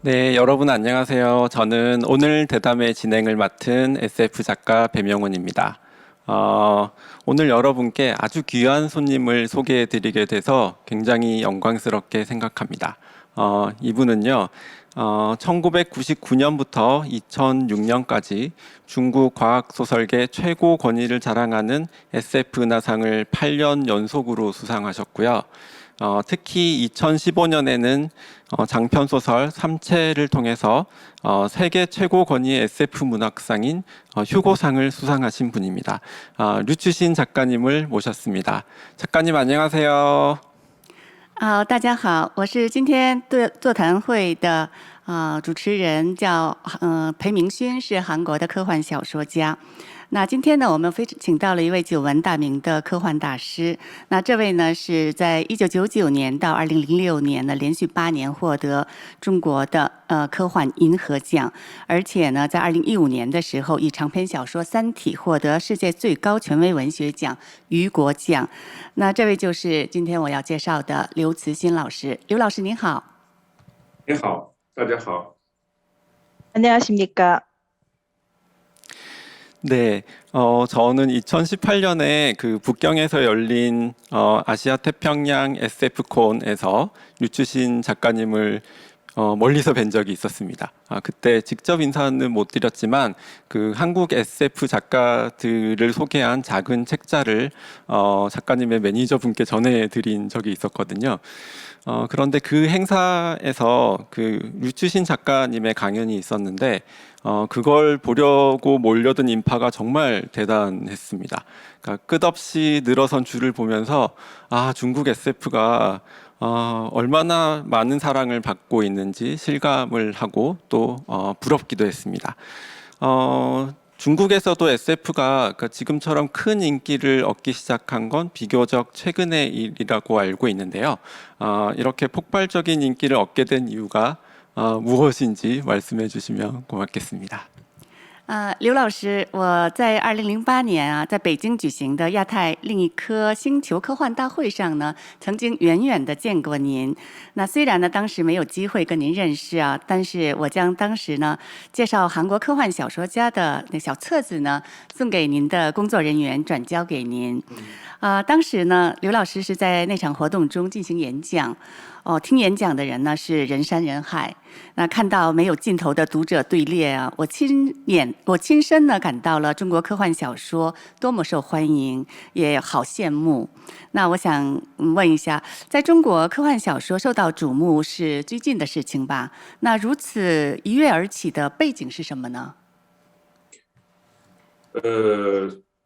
네, 여러분 안녕하세요. 저는 오늘 대담의 진행을 맡은 SF 작가 배명훈입니다. 어, 오늘 여러분께 아주 귀한 손님을 소개해 드리게 돼서 굉장히 영광스럽게 생각합니다. 이분은요, 1999년부터 2006년까지 중국 과학소설계 최고 권위를 자랑하는 SF 은하상을 8년 연속으로 수상하셨고요. 특히 2015년에는 장편소설 삼체를 통해서 세계 최고 권위의 SF 문학상인 휴고상을 수상하신 분입니다. 류추신 작가님을 모셨습니다. 작가님 안녕하세요. 大家好，我是今天座谈会的主持人，叫裴明勋，是韩国的科幻小说家。那今天呢，我们请到了一位久闻大名的科幻大师。那这位呢，是在1999年到2006年呢，连续8年获得中国的科幻银河奖，而且呢，在2015年的时候，以长篇小说《三体》获得世界最高权威文学奖雨果奖。那这位就是今天我要介绍的刘慈欣老师。刘老师您好。你好，大家好。 안녕하십니까? 네, 저는 2018년에 그 북경에서 열린 아시아 태평양 SF콘에서 류추신 작가님을 멀리서 뵌 적이 있었습니다. 그때 직접 인사는 못 드렸지만 그 한국 SF 작가들을 소개한 작은 책자를 작가님의 매니저분께 전해드린 적이 있었거든요. 그런데 그 행사에서 그 류추신 작가님의 강연이 있었는데 그걸 보려고 몰려든 인파가 정말 대단했습니다. 그러니까 끝없이 늘어선 줄을 보면서 중국 SF가 얼마나 많은 사랑을 받고 있는지 실감을 하고 또 부럽기도 했습니다. 중국에서도 SF가 지금처럼 큰 인기를 얻기 시작한 건 비교적 최근의 일이라고 알고 있는데요. 이렇게 폭발적인 인기를 얻게 된 이유가 무엇인지 말씀해 주시면 고맙겠습니다. 刘老师，我在2008年在北京举行的亚太另一颗星球科幻大会上呢，曾经远远的见过您。那虽然呢当时没有机会跟您认识但是我将当时呢介绍韩国科幻小说家的那小册子呢送给您的工作人员，转交给您。当时呢，刘老师是在那场活动中进行演讲。听演讲的人呢是人山人海，那看到没有尽头的读者队列我亲身呢感到了中国科幻小说多么受欢迎，也好羡慕。那我想问一下，在中国科幻小说受到瞩目是最近的事情吧？那如此一跃而起的背景是什么呢？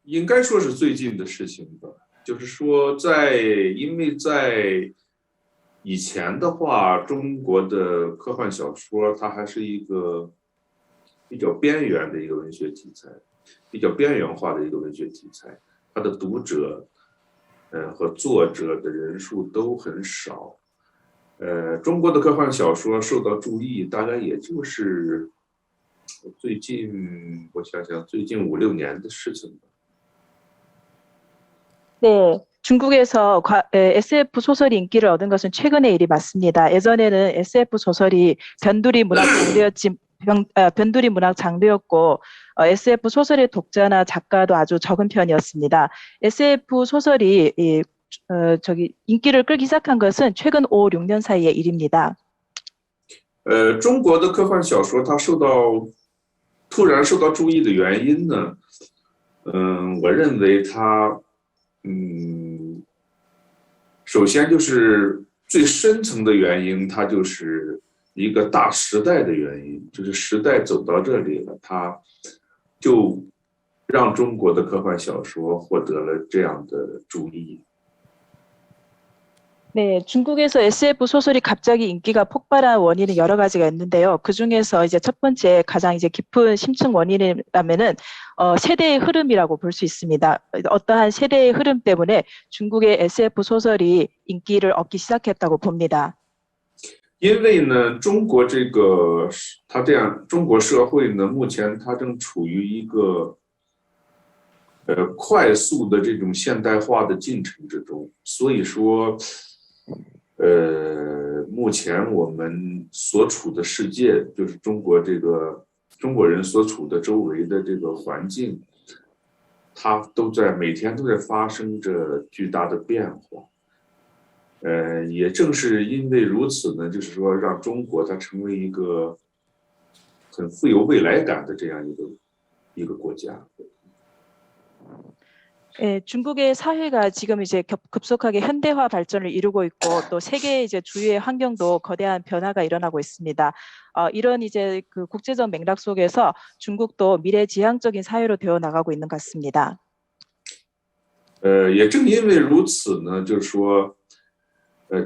应该说是最近的事情吧。就是说因为在以前的话，中国的科幻小说它还是一个比较边缘的一个文学题材，比较边缘化的一个文学题材，它的读者和作者的人数都很少。中国的科幻小说受到注意，大概也就是最近，我想想，最近5、6年的事情吧。 네, 중국에서 SF 소설이 인기를 얻은 것은 최근의 일이 맞습니다. 예전에는 SF 소설이 변두리 문학 장르였고 SF 소설의 독자나 작가도 아주 적은 편이었습니다. SF 소설이 인기를 끌기 시작한 것은 최근 5, 6년 사이의 일입니다. 中国的科幻小说它突然受到注意的原因呢，我认为它首先就是最深层的原因，它就是一个大时代的原因，就是时代走到这里了，它就让中国的科幻小说获得了这样的注意。 네, 중국에서 SF 소설이 갑자기 인기가 폭발한 원인은 여러 가지가 있는데요. 그 중에서 이제 첫 번째 가장 이제 깊은 심층 원인이라면은 세대의 흐름이라고 볼 수 있습니다. 어떠한 세대의 흐름 때문에 중국의 SF 소설이 인기를 얻기 시작했다고 봅니다. 因为呢，中国社会呢，目前它正处于一个快速的这种现代化的进程之中，所以说目前我们所处的世界，就是中国人所处的周围的这个环境，它每天都在发生着巨大的变化。也正是因为如此呢，就是说让中国它成为一个很富有未来感的这样一个国家。 예, 중국의 사회가 지금 이제 급속하게 현대화 발전을 이루고 있고 또 세계 이제 주위의 환경도 거대한 변화가 일어나고 있습니다. 이런 이제 그 국제적 맥락 속에서 중국도 미래지향적인 사회로 되어 나가고 있는 것 같습니다. 也正因为如此呢，就是说，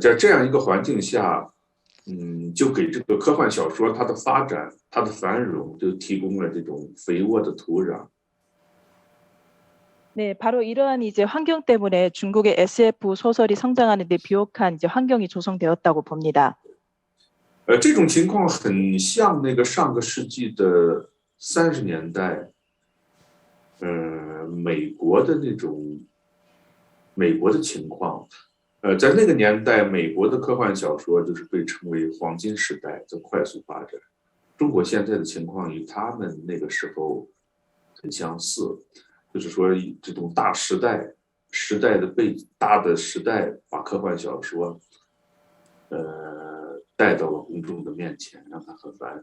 在这样一个环境下，就给这个科幻小说它的发展、它的繁荣，就提供了这种肥沃的土壤。 네, 바로 이러한 이제 환경 때문에 중국의 SF 소설이 성장하는 데 비옥한 이제 환경이 조성되었다고 봅니다. 这种情况很像那个上个世纪的30年代，美国的情况。在那个年代，美国的科幻小说就是被称为黄金时代，在快速发展。中国现在的情况与他们那个时候很相似。 就是说，这种大时代大的时代，把科幻小说，带到了公众的面前，让它很繁荣。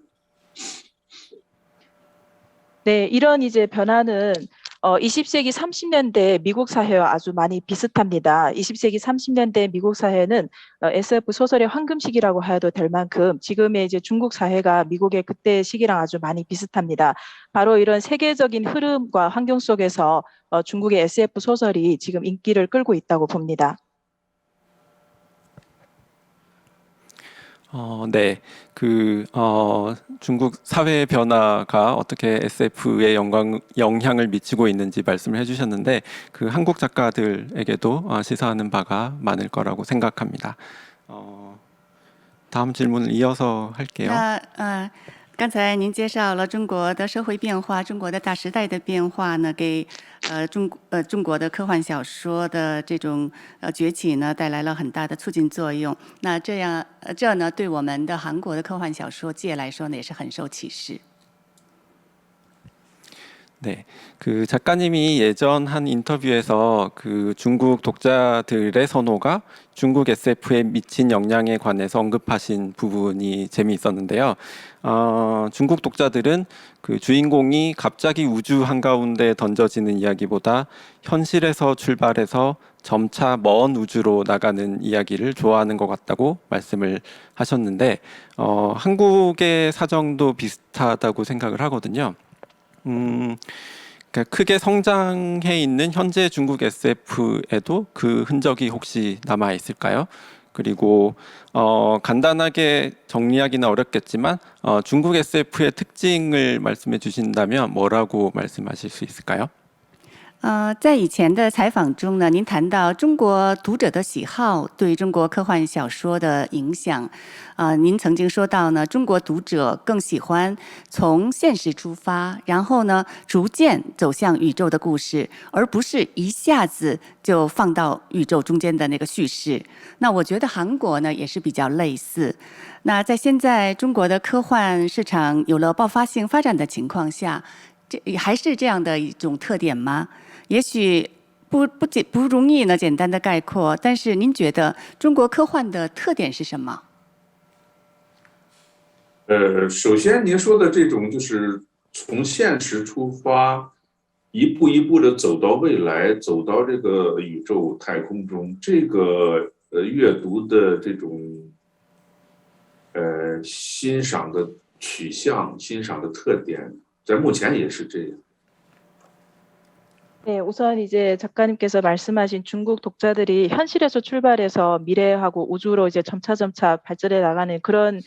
네, 이런 이제 변화는 20세기 30년대 미국 사회와 아주 많이 비슷합니다. 20세기 30년대 미국 사회는 SF 소설의 황금 시기라고 해도 될 만큼 지금의 이제 중국 사회가 미국의 그때 시기랑 아주 많이 비슷합니다. 바로 이런 세계적인 흐름과 환경 속에서 중국의 SF 소설이 지금 인기를 끌고 있다고 봅니다. 네, 중국 사회 변화가 어떻게 SF에 영향을 미치고 있는지 말씀을 해주셨는데 그 한국 작가들에게도 시사하는 바가 많을 거라고 생각합니다. 다음 질문을 이어서 할게요. 刚才您介绍了中国的社会变化，中国的大时代的变化呢，给中国的科幻小说的这种崛起呢，带来了很大的促进作用。那这呢，对我们的韩国的科幻小说界来说呢，也是很受启示。 네, 그 작가님이 예전 한 인터뷰에서 그 중국 독자들의 선호가 중국 SF에 미친 영향에 관해서 언급하신 부분이 재미있었는데요. 중국 독자들은 그 주인공이 갑자기 우주 한가운데 던져지는 이야기보다 현실에서 출발해서 점차 먼 우주로 나가는 이야기를 좋아하는 것 같다고 말씀을 하셨는데 한국의 사정도 비슷하다고 생각을 하거든요. 그러니까 크게 성장해 있는 현재 중국 SF에도 그 흔적이 혹시 남아 있을까요? 그리고 간단하게 정리하기는 어렵겠지만 중국 SF의 특징을 말씀해 주신다면 뭐라고 말씀하실 수 있을까요? 在以前的采访中呢，您谈到中国读者的喜好对中国科幻小说的影响，您曾经说到呢，中国读者更喜欢从现实出发，然后呢，逐渐走向宇宙的故事，而不是一下子就放到宇宙中间的那个叙事。那我觉得韩国呢也是比较类似。那在现在中国的科幻市场有了爆发性发展的情况下，这还是这样的一种特点吗？ 也许不容易呢，简单的概括。但是您觉得中国科幻的特点是什么？首先您说的这种就是从现实出发，一步一步的走到未来，走到这个宇宙太空中，这个阅读的这种欣赏的取向、欣赏的特点，在目前也是这样。 네, 우선 이제 작가님께서 말씀하신 중국 독자들이 현실에서 출발해서 미래하고 우주로 이제 점차 발전해 나가는 그런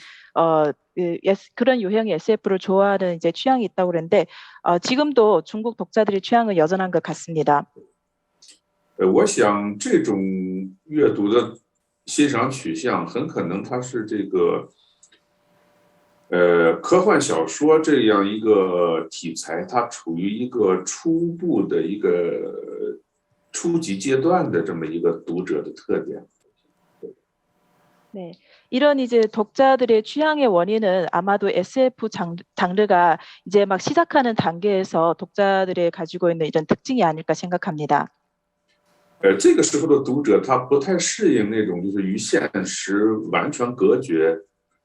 그런 유형의 SF를 좋아하는 이제 취향이 있다고 그러는데 지금도 중국 독자들의 취향은 여전한 것 같습니다. 我想这种阅读的欣赏取向，很可能它是这个。 科幻小说这样一个题材，它处于一个初步的一个初级阶段的这么一个读者的特点。 네, 이런 이제 독자들의 취향의 원인은 아마도 SF 장르가 이제 막 시작하는 단계에서 독자들의 가지고 있는 이런 특징이 아닐까 생각합니다. 这个时候的读者他不太适应那种就是与现实完全隔绝、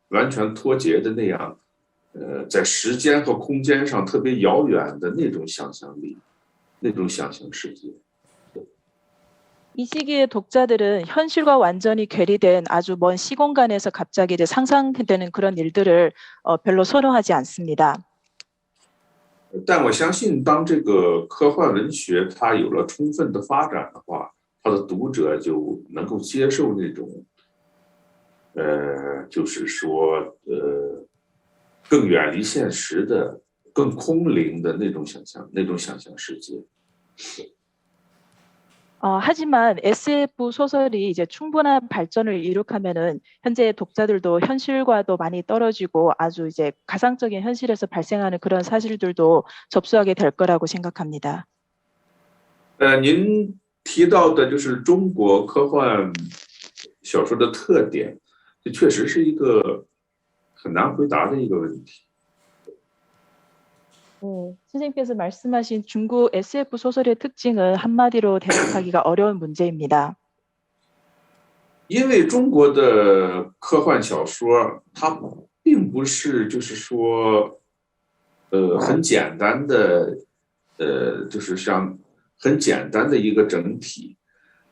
完全脱节的那样，在时间和空间上特别遥远的那种想象力、那种想象世界。 이 시기의 독자들은 현실과 완전히 괴리된 아주 먼 시공간에서 갑자기 이제 상상되는 그런 일들을 별로 선호하지 않습니다. 但我相信，当这个科幻文学它有了充分的发展的话，它的读者就能够接受那种，就是说，更远离现实的、更空灵的那种想象、那种想象世界。 하지만 SF 소설이 이제 충분한 발전을 이룩하면은 현재 독자들도 현실과도 많이 떨어지고 아주 이제 가상적인 현실에서 발생하는 그런 사실들도 접수하게 될 거라고 생각합니다. 您提到的就是中国科幻小说的特点，这确实是一个很难回答的一个问题。 네, 선생님께서 말씀하신 중국 SF 소설의 특징은 한마디로 대답하기가 어려운 문제입니다. 因为中国的科幻小说，它并不是就是说，很简单的，就是像很简单的一个整体，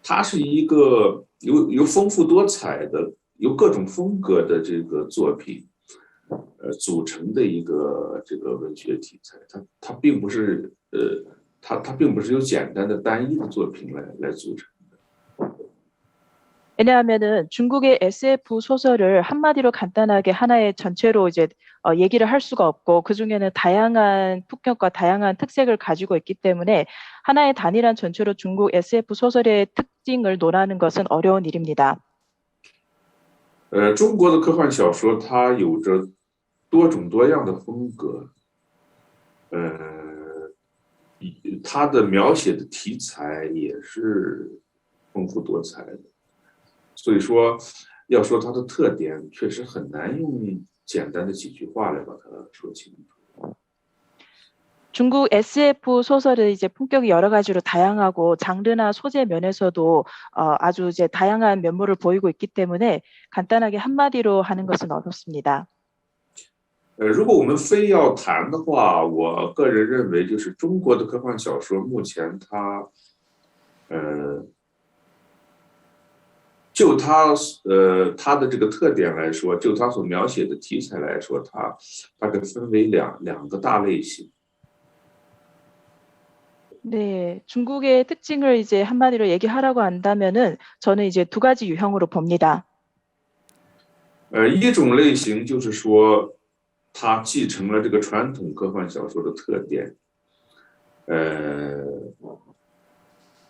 它是一个有丰富多彩的、有各种风格的这个作品，组成的一个这个文学题材。它并不是它并不是由简单的单一的作品来组成。 왜냐하면은 중국의 SF 소설을 한마디로 간단하게 하나의 전체로 이제 얘기를 할 수가 없고 그 중에는 다양한 풍격과 다양한 특색을 가지고 있기 때문에 하나의 단일한 전체로 중국 SF 소설의 특징을 논하는 것은 어려운 일입니다. 中国的科幻小说它有着多种多样的风格，它的描写的题材也是丰富多彩的。 所以说，要说它的特点，确实很难用简单的几句话来把它说清楚。 중국 SF 소설은 이제 품격이 여러 가지로 다양하고 장르나 소재 면에서도 아주 이제 다양한 면모를 보이고 있기 때문에 간단하게 한마디로 하는 것은 어렵습니다. 如果我们非要谈的话，我个人认为，就是中国的科幻小说目前它，就它的这个特点来说，就它所描写的题材来说，它大概分为两个大类型。 네, 중국의 특징을 이제 한마디로 얘기하라고 한다면은 저는 이제 두 가지 유형으로 봅니다. 一种类型就是说，它继承了这个传统科幻小说的特点，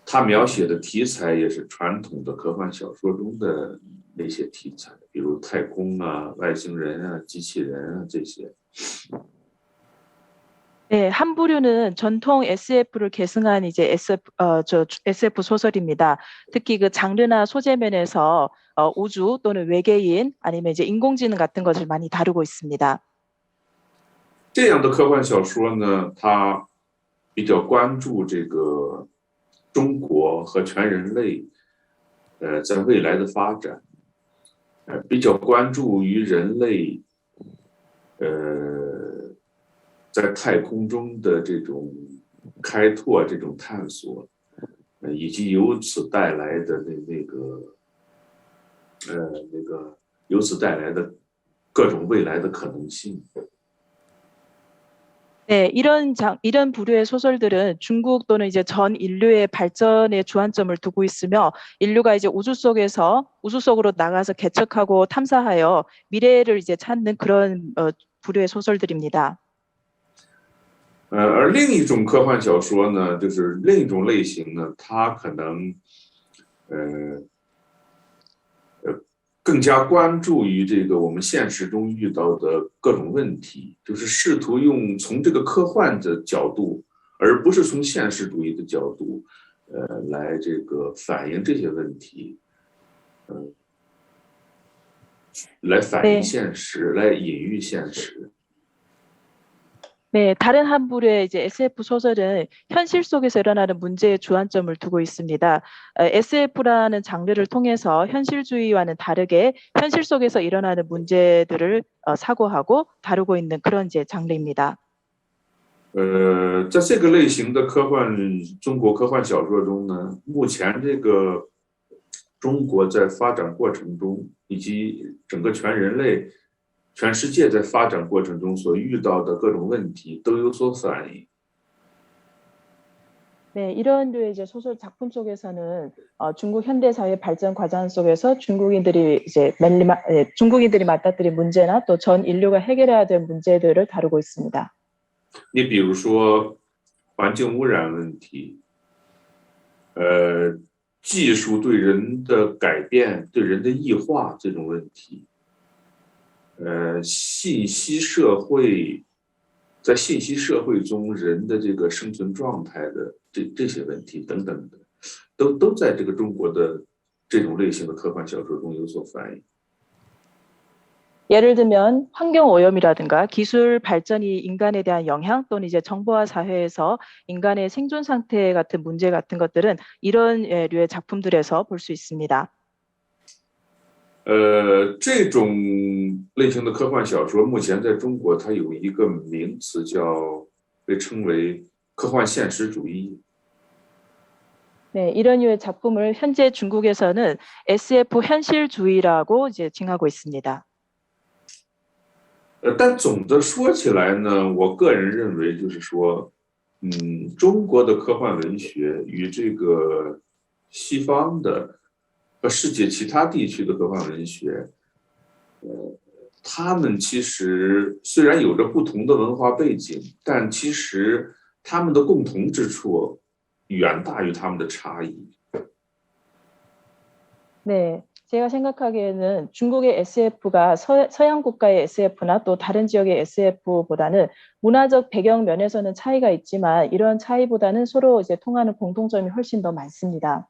它描写的题材也是传统的科幻小说中的那些题材，比如太空啊、外星人啊、机器人啊这些。 네, 한 부류는 전통 SF를 계승한 이제 SF 소설입니다. 특히 그 장르나 소재 면에서 우주 또는 외계인 아니면 이제 인공지능 같은 것을 많이 다루고 있습니다. 这样的科幻小说呢，它比较关注这个中国和全人类，在未来的发展，比较关注于人类，在太空中的这种开拓、这种探索，以及由此带来的由此带来的各种未来的可能性。 네, 이런 부류의 소설들은 중국 또는 이제 전 인류의 발전에 주안점을 두고 있으며 인류가 이제 우주 속으로 나가서 개척하고 탐사하여 미래를 이제 찾는 그런 부류의 소설들입니다. 而另一种科幻小说呢，就是另一种类型呢，它可能，更加关注于这个我们现实中遇到的各种问题，就是试图从这个科幻的角度，而不是从现实主义的角度，来这个反映这些问题，来反映现实，来隐喻现实。 네, 다른 한불의 이제 SF 소설은 현실 속에서 일어나는 문제에 주안점을 두고 있습니다. SF라는 장르를 통해서 현실주의와는 다르게 현실 속에서 일어나는 문제들을 사고하고 다루고 있는 그런 이제 장르입니다. 在这个类型的中国科幻小说中呢，目前这个中国在发展过程中，以及整个全人类、全世界在发展过程中所遇到的各种问题都有所反映。 네, 이런 류의 이제 소설 작품 속에서는 중국 현대 사회 발전 과정 속에서 중국인들이 맞닥뜨린 문제나 또 전 인류가 해결해야 될 문제들을 다루고 있습니다. 你比如说环境污染问题，技术对人的改变、对人的异化这种问题，信息社会在信息社会中人的这个生存状态的这些问题等等的，都在这个中国的这种类型的科幻小说中有所反映。 예를 들면 환경 오염이라든가 기술 발전이 인간에 대한 영향 또는 이제 정보화 사회에서 인간의 생존 상태 같은 문제 같은 것들은 이런 류의 작품들에서 볼 수 있습니다. 这种类型的科幻小说目前在中国它有一个名词被称为科幻现实主义。 네, 이런 류의 작품을 현재 중국에서는 SF 현실주의라고 이제 칭하고 있습니다. 但总的说起来呢，我个人认为就是说，中国的科幻文学与这个西方的和世界其他地区的科幻文学，他们其实虽然有着不同的文化背景，但其实他们的共同之处远大于他们的差异。 네, 제가 생각하기에는 중국의 SF가 서양 국가의 SF나 또 다른 지역의 SF보다는 문화적 배경 면에서는 차이가 있지만 이런 차이보다는 서로 이제 통하는 공통점이 훨씬 더 많습니다.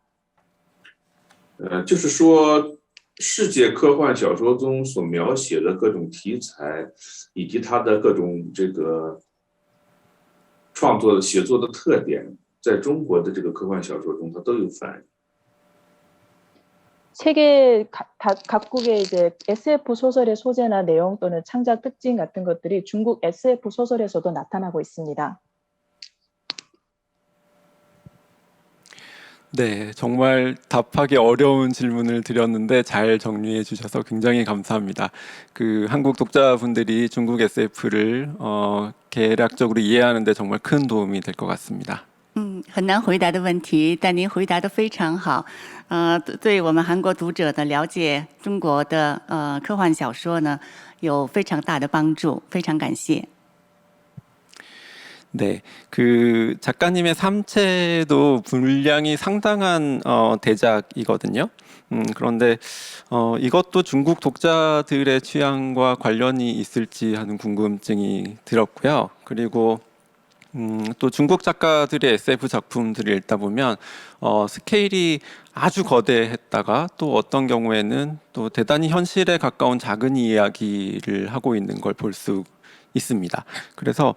就是说，世界科幻小说中所描写的各种题材，以及它的各种这个创作写作的特点，在中国的这个科幻小说中，它都有反映。 세계 각국의 이제 SF 소설의 소재나 내용 또는 창작 특징 같은 것들이 중국 SF 소설에서도 나타나고 있습니다. 네, 정말 답하기 어려운 질문을 드렸는데 잘 정리해 주셔서 굉장히 감사합니다. 그 한국 독자분들이 중국 SF를 개략적으로 이해하는 데 정말 큰 도움이 될 것 같습니다. 很难回答的问题，但您回答得非常好。对我们韩国读者的了解中国的科幻小说呢，有非常大的帮助，非常感谢。 네, 그 작가님의 3채도 분량이 상당한 대작이거든요. 그런데 이것도 중국 독자들의 취향과 관련이 있을지 하는 궁금증이 들었고요. 그리고 또 중국 작가들의 SF 작품들을 읽다 보면 스케일이 아주 거대했다가 또 어떤 경우에는 또 대단히 현실에 가까운 작은 이야기를 하고 있는 걸 볼 수 있습니다. 그래서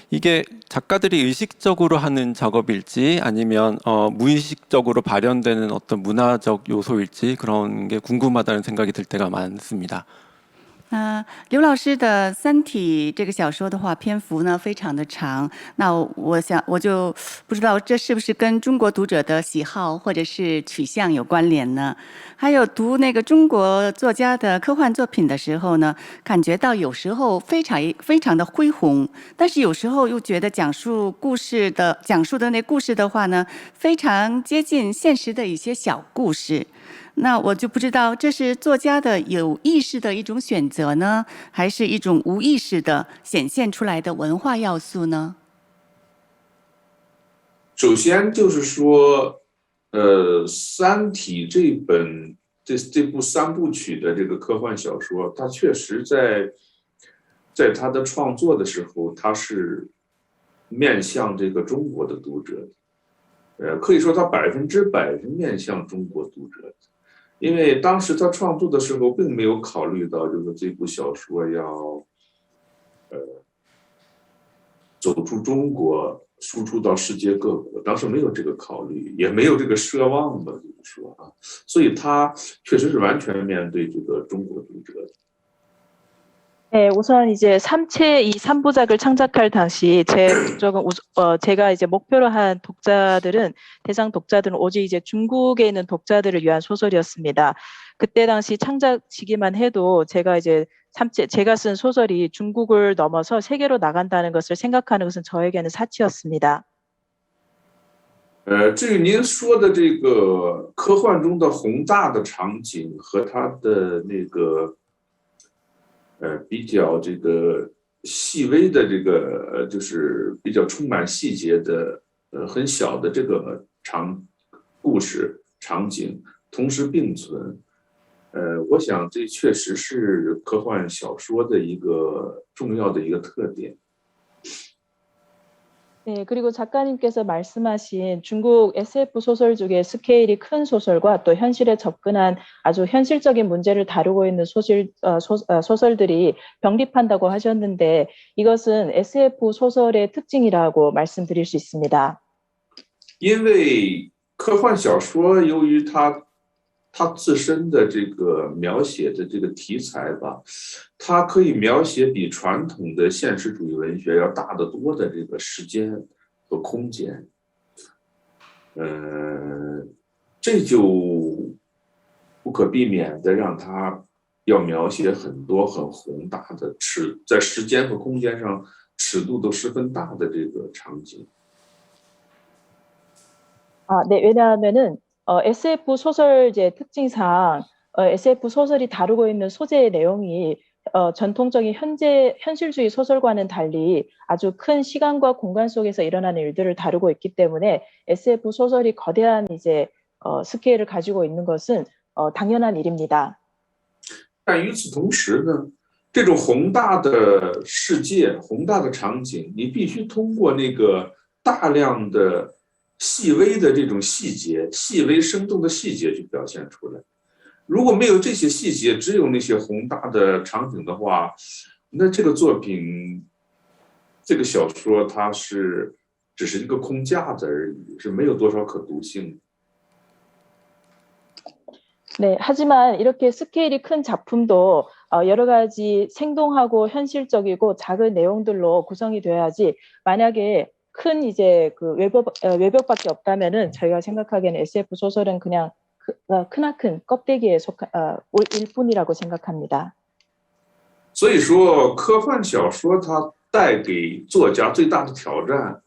이게 작가들이 의식적으로 하는 작업일지 아니면 무의식적으로 발현되는 어떤 문화적 요소일지 그런 게 궁금하다는 생각이 들 때가 많습니다. 刘老师的《三体》这个小说的话，篇幅呢非常的长。那我就不知道这是不是跟中国读者的喜好或者是取向有关联呢？还有读那个中国作家的科幻作品的时候呢，感觉到有时候非常的恢宏，但是有时候又觉得讲述的那故事的话呢，非常接近现实的一些小故事。 那我就不知道这是作家的有意识的一种选择呢，还是一种无意识的显现出来的文化要素呢？首先就是说，《三体》这部3部曲的这个科幻小说，它确实在它的创作的时候，它是面向这个中国的读者的，可以说它100%是面向中国读者的。因为当时他创作的时候并没有考虑到，就是这部小说要走出中国，输出到世界各国，当时没有这个考虑，也没有这个奢望吧，就是说啊，所以他确实是完全面对这个中国读者的。 네, 우선 이제 삼체 이 3부작을 창작할 당시 제 목적은 제가 이제 목표로 한 독자들은 대상 독자들은 오직 이제 중국에 있는 독자들을 위한 소설이었습니다. 그때 당시 창작 시기만 해도 제가 이제 제가 쓴 소설이 중국을 넘어서 세계로 나간다는 것을 생각하는 것은 저에게는 사치였습니다. 至于您说的这个科幻中的宏大的场景和它的那个比较这个细微的这个就是比较充满细节的很小的这个故事场景同时并存，我想这确实是科幻小说的一个重要的一个特点。 네, 그리고 작가님께서 말씀하신 중국 SF 소설 중에 스케일이 큰 소설과 또 현실에 접근한 아주 현실적인 문제를 다루고 있는 소설들이 병립한다고 하셨는데 이것은 SF 소설의 특징이라고 말씀드릴 수 있습니다. 因为科幻小说由于它自身的这个描写的这个题材吧，它可以描写比传统的现实主义文学要大得多的这个时间和空间，这就不可避免的让它要描写很多很宏大的在时间和空间上尺度都十分大的这个场景。 네, 왜냐하면은 SF 소설 이제 특징상 SF 소설이 다루고 있는 소재의 내용이 전통적인 현실주의 소설과는 달리 아주 큰 시간과 공간 속에서 일어나는 일들을 다루고 있기 때문에 SF 소설이 거대한 이제 스케일을 가지고 있는 것은 당연한 일입니다. 但与此同时呢，这种宏大的世界、宏大的场景，你必须通过那个大量的细微的这种细节、细微生动的细节去表现出来。如果没有这些细节，只有那些宏大的场景的话，那这个作品、这个小说它只是一个空架子而已，是没有多少可读性的。 네, 하지만 이렇게 스케일이 큰 작품도 여러 가지 생동하고 현실적이고 작은 내용들로 구성이 되어야지 만약에 큰 이제 그 외벽밖에 없다면은 저희가 생각하기에는 SF 소설은 그냥 크나큰 껍데기에 속한 일뿐이라고 생각합니다. 所以说，科幻小说它带给作家最大的挑战，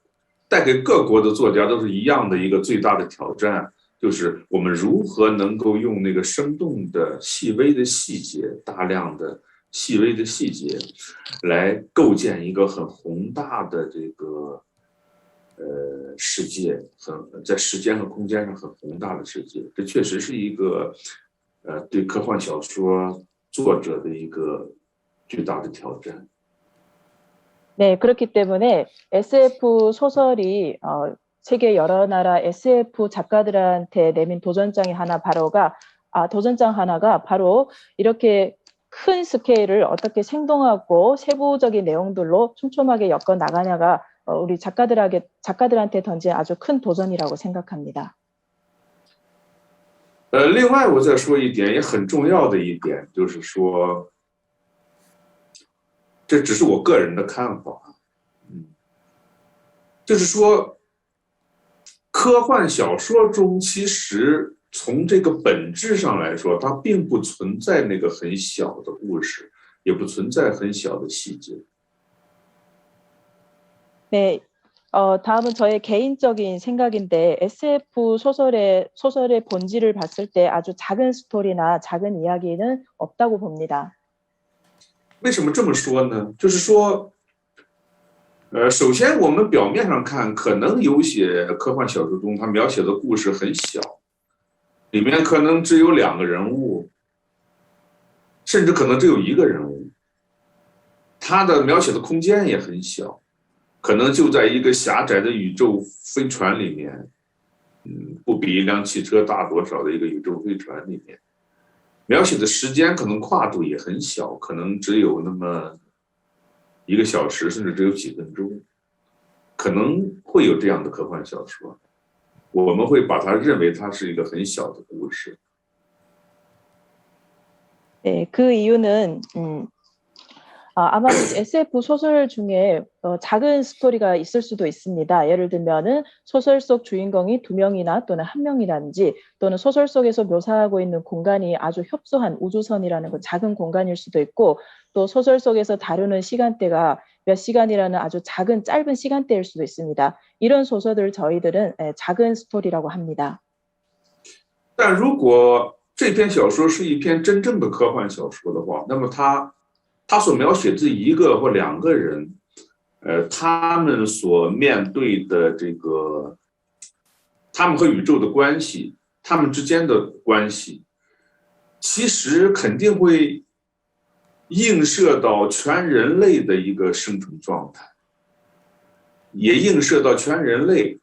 带给各国的作家都是一样的一个最大的挑战，就是我们如何能够用那个生动的、细微的细节，大量的细微的细节，来构建一个很宏大的这个。 世界在时间和空间上很宏大的世界，这确实是一个对科幻小说作者的一个巨大的挑战。 네, 그렇기 때문에 SF 소설이 세계 여러 나라 SF 작가들한테 내민 도전장 하나가 바로 이렇게 큰 스케일을 어떻게 생동하고 세부적인 내용들로 촘촘하게 엮어 나가냐가 우리 작가들한테 던진 아주 큰 도전이라고 생각합니다. 另外我再说一点也很重要的一点，就是说，这只是我个人的看法，就是说，科幻小说中其实从这个本质上来说，它并不存在那个很小的故事，也不存在很小的细节。 네, 다음은 저의 개인적인 생각인데 SF 소설의 본질을 봤을 때 아주 작은 스토리나 작은 이야기는 없다고 봅니다. 为什么这么说呢？就是说，首先我们表面上看，可能有些科幻小说中它描写的故事很小，里面可能只有2个人物，甚至可能只有1个人物，它的描写的空间也很小。 可能就在一个狭窄的宇宙飞船里面，不比一辆汽车大多少的一个宇宙飞船里面，描写的时间可能跨度也很小，可能只有那么1个小时，甚至只有几分钟，可能会有这样的科幻小说。我们会把它认为它是一个很小的故事。 네, 그 이유는 아마도 SF 소설 중에 작은 스토리가 있을 수도 있습니다. 예를 들면은 소설 속 주인공이 2명이나 또는 1명이라든지 또는 소설 속에서 묘사하고 있는 공간이 아주 협소한 우주선이라는 그 작은 공간일 수도 있고 또 소설 속에서 다루는 시간대가 몇 시간이라는 아주 작은 짧은 시간대일 수도 있습니다. 이런 소설을 저희들은 작은 스토리라고 합니다. 但如果这篇小说是一篇真正的科幻小说的话，那么他所描写这1个或2个人，他们所面对的这个，他们和宇宙的关系，他们之间的关系，其实肯定会映射到全人类的一个生存状态，也映射到全人类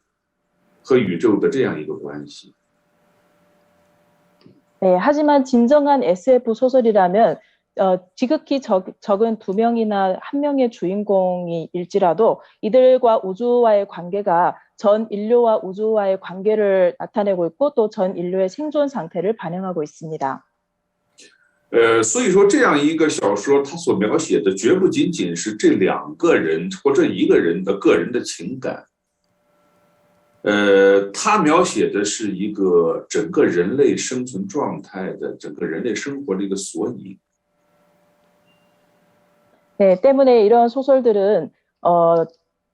和宇宙的这样一个关系。 네, 하지만 진정한 SF 소설이라면 지극히 적은 2명이나 1명의 주인공이 일지라도 이들과 우주와의 관계가 전 인류와 우주와의 관계를 나타내고 있고 또 전 인류의 생존 상태를 반영하고 있습니다. 所以说这样一个小说，它所描写的绝不仅仅是这2个人或这1个人的个人的情感。 它描写的是一个整个人类生存状态的整个人类生活的一个索引。 네, 때문에 이런 소설들은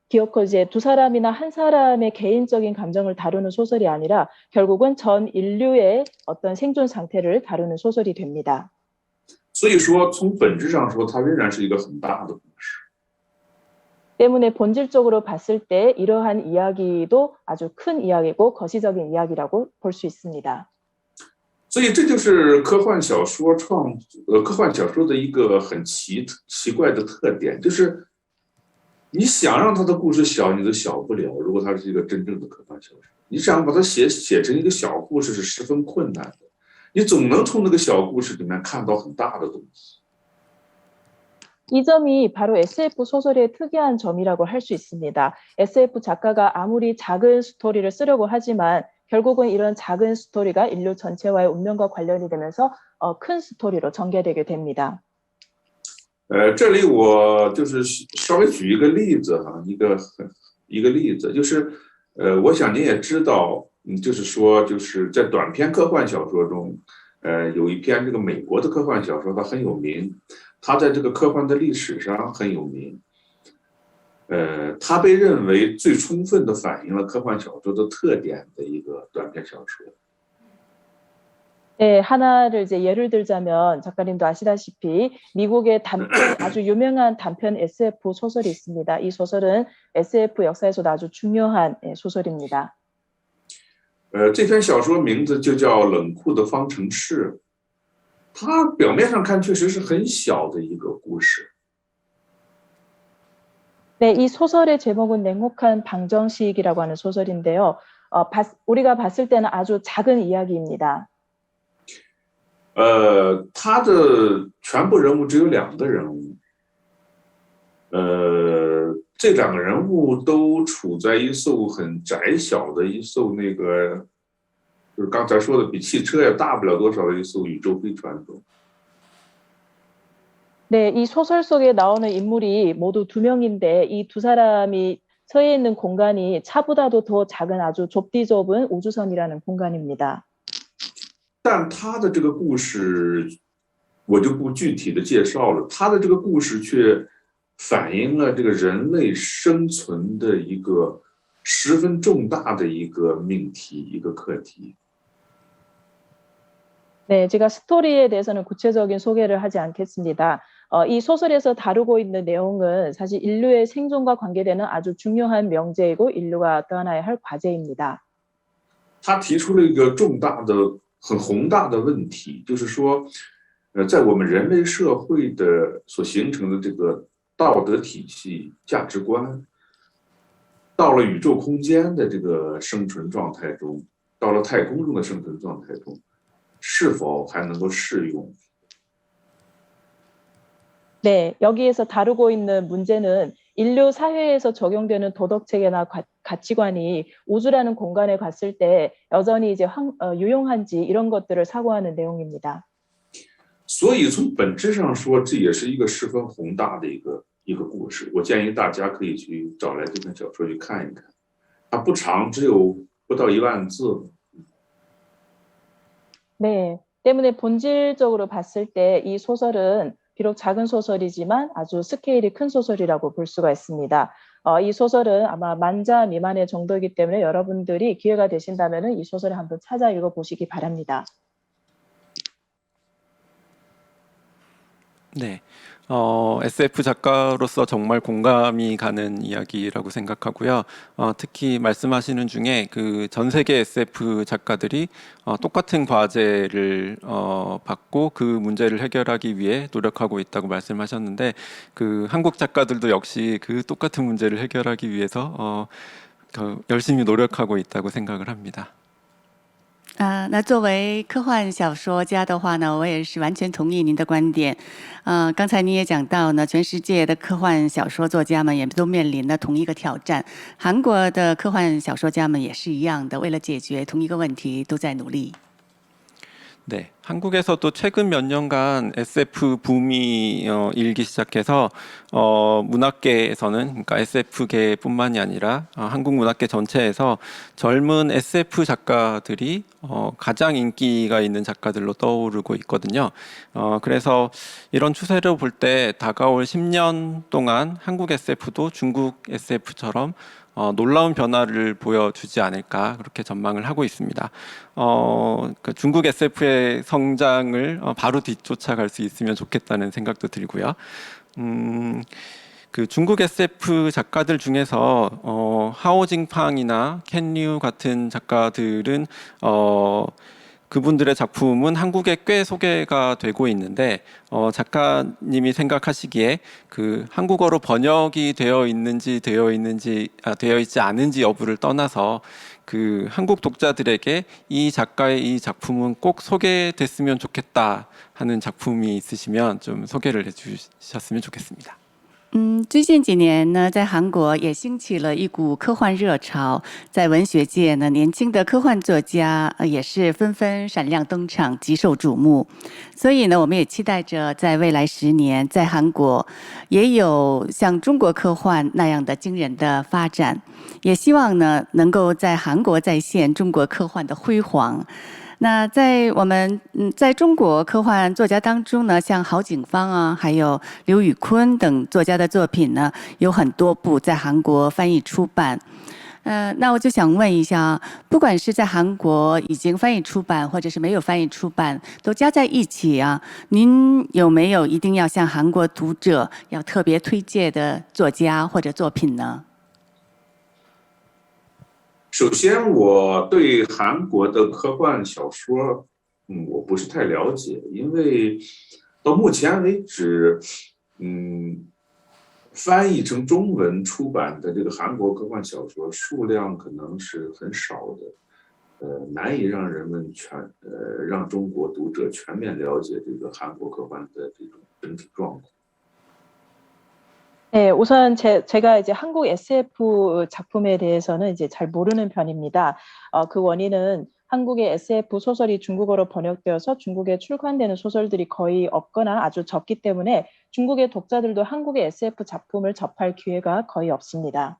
기어코 이제 2사람이나 1사람의 개인적인 감정을 다루는 소설이 아니라 결국은 전 인류의 어떤 생존 상태를 다루는 소설이 됩니다. 所以说，从本质上说，它仍然是一个很大的故事。 때문에 본질적으로 봤을 때 이러한 이야기도 아주 큰 이야기고 거시적인 이야기라고 볼 수 있습니다. 所以这就是科幻小说的一个很奇怪的特点，就是你想让它的故事小，你都小不了。如果它是一个真正的科幻小说，你想把它写成一个小故事是十分困难的。你总能从那个小故事里面看到很大的东西。 이 점이 바로 SF 소설의 특이한 점이라고 할 수 있습니다. SF 작가가 아무리 작은 스토리를 쓰려고 하지만 결국은 이런 작은 스토리가 인류 전체와의 운명과 관련이 되면서 큰 스토리로 전개되게 됩니다. 这里我就是稍微举一个例子哈，一个例子就是，我想您也知道，就是说就是在短篇科幻小说中，有一篇这个美国的科幻小说，它很有名。 他在这个科幻的历史上很有名，他被认为最充分地反映了科幻小说的特点的一个短篇小说。 네, 하나를 이제 예를 들자면 작가님도 아시다시피 미국의 아주 유명한 단편 SF 소설이 있습니다. 이 소설은 SF 역사에서도 아주 중요한 소설입니다. 这篇小说名字就叫《冷酷的方程式》。 它表面上看确实是很小的一个故事。 네, 이 소설의 제목은 냉혹한 방정식이라고 하는 소설인데요. 우리가 봤을 때는 아주 작은 이야기입니다. 它的全部人物只有2个人物。这2个人物都处在一艘很窄小的一艘那个。 就是刚才说的，比汽车也大不了多少的一艘宇宙飞船中。 네, 이 소설 속에 나오는 인물이 모두 2명인데 이 2사람이 처해 있는 공간이 차보다도 더 작은 아주 좁디 좁은 우주선이라는 공간입니다. 但他的这个故事，我就不具体的介绍了。他的这个故事却反映了这个人类生存的一个十分重大的一个命题，一个课题。 네, 제가 스토리에 대해서는 구체적인 소개를 하지 않겠습니다. 이 소설에서 다루고 있는 내용은 사실 인류의 생존과 관계되는 아주 중요한 명제이고 인류가 떠나야 할 과제입니다. 他提出了一个重大的、很宏大的问题，就是说，在我们人类社会的所形成的这个道德体系、价值观，到了宇宙空间的这个生存状态中，到了太空中的生存状态中。是否还能够适用？ 네, 여기에서 다루고 있는 문제는 인류 사회에서 적용되는 도덕 체계나 가치관이 우주라는 공간에 갔을 때 여전히 이제 유용한지 이런 것들을 사고하는 내용입니다. 所以从本质上说，这也是一个十分宏大的一个故事。我建议大家可以去找来这本小说去看一看，它不长，只有不到1万字。 네, 때문에 본질적으로 봤을 때 이 소설은 비록 작은 소설이지만 아주 스케일이 큰 소설이라고 볼 수가 있습니다. 이 소설은 아마 10,000자 미만의 정도이기 때문에 여러분들이 기회가 되신다면 이 소설을 한번 찾아 읽어보시기 바랍니다. 네, SF 작가로서 정말 공감이 가는 이야기라고 생각하고요. 특히 말씀하시는 중에 그 전 세계 SF 작가들이 똑같은 과제를 받고 그 문제를 해결하기 위해 노력하고 있다고 말씀하셨는데, 그 한국 작가들도 역시 그 똑같은 문제를 해결하기 위해서 열심히 노력하고 있다고 생각을 합니다. 那作为科幻小说家的话呢，我也是完全同意您的观点。刚才你也讲到呢，全世界的科幻小说作家们也都面临了同一个挑战，韩国的科幻小说家们也是一样的，为了解决同一个问题，都在努力。 네, 한국에서도 최근 몇 년간 SF 붐이 일기 시작해서 문학계에서는, 그러니까 SF계뿐만이 아니라 한국 문학계 전체에서 젊은 SF 작가들이 가장 인기가 있는 작가들로 떠오르고 있거든요. 그래서 이런 추세를 볼 때 다가올 10년 동안 한국 SF도 중국 SF처럼 놀라운 변화를 보여주지 않을까, 그렇게 전망을 하고 있습니다. 그 중국 SF의 성장을 바로 뒤쫓아갈 수 있으면 좋겠다는 생각도 들고요. 그 중국 SF 작가들 중에서 하오징팡이나 캔류 같은 작가들은 그분들의 작품은 한국에 꽤 소개가 되고 있는데, 작가님이 생각하시기에 그 한국어로 번역이 되어 있지 않은지 여부를 떠나서 그 한국 독자들에게 이 작가의 이 작품은 꼭 소개됐으면 좋겠다 하는 작품이 있으시면 좀 소개를 해주셨으면 좋겠습니다. 最近几年呢，在韩国也兴起了一股科幻热潮，在文学界呢，年轻的科幻作家也是纷纷闪亮登场，极受瞩目。所以呢，我们也期待着在未来10年，在韩国也有像中国科幻那样的惊人的发展，也希望呢，能够在韩国再现中国科幻的辉煌。 那在我们在中国科幻作家当中呢，像郝景芳啊，还有刘宇昆等作家的作品呢，有很多部在韩国翻译出版。那我就想问一下，不管是在韩国已经翻译出版，或者是没有翻译出版，都加在一起啊，您有没有一定要向韩国读者要特别推荐的作家或者作品呢？ 首先，我对韩国的科幻小说，我不是太了解，因为到目前为止，翻译成中文出版的这个韩国科幻小说数量可能是很少的，难以让人们让中国读者全面了解这个韩国科幻的这种整体状况。 네, 우선 제가 이제 한국 SF 작품에 대해서는 이제 잘 모르는 편입니다. 그 원인은 한국의 SF 소설이 중국어로 번역되어서 중국에 출간되는 소설들이 거의 없거나 아주 적기 때문에 중국의 독자들도 한국의 SF 작품을 접할 기회가 거의 없습니다.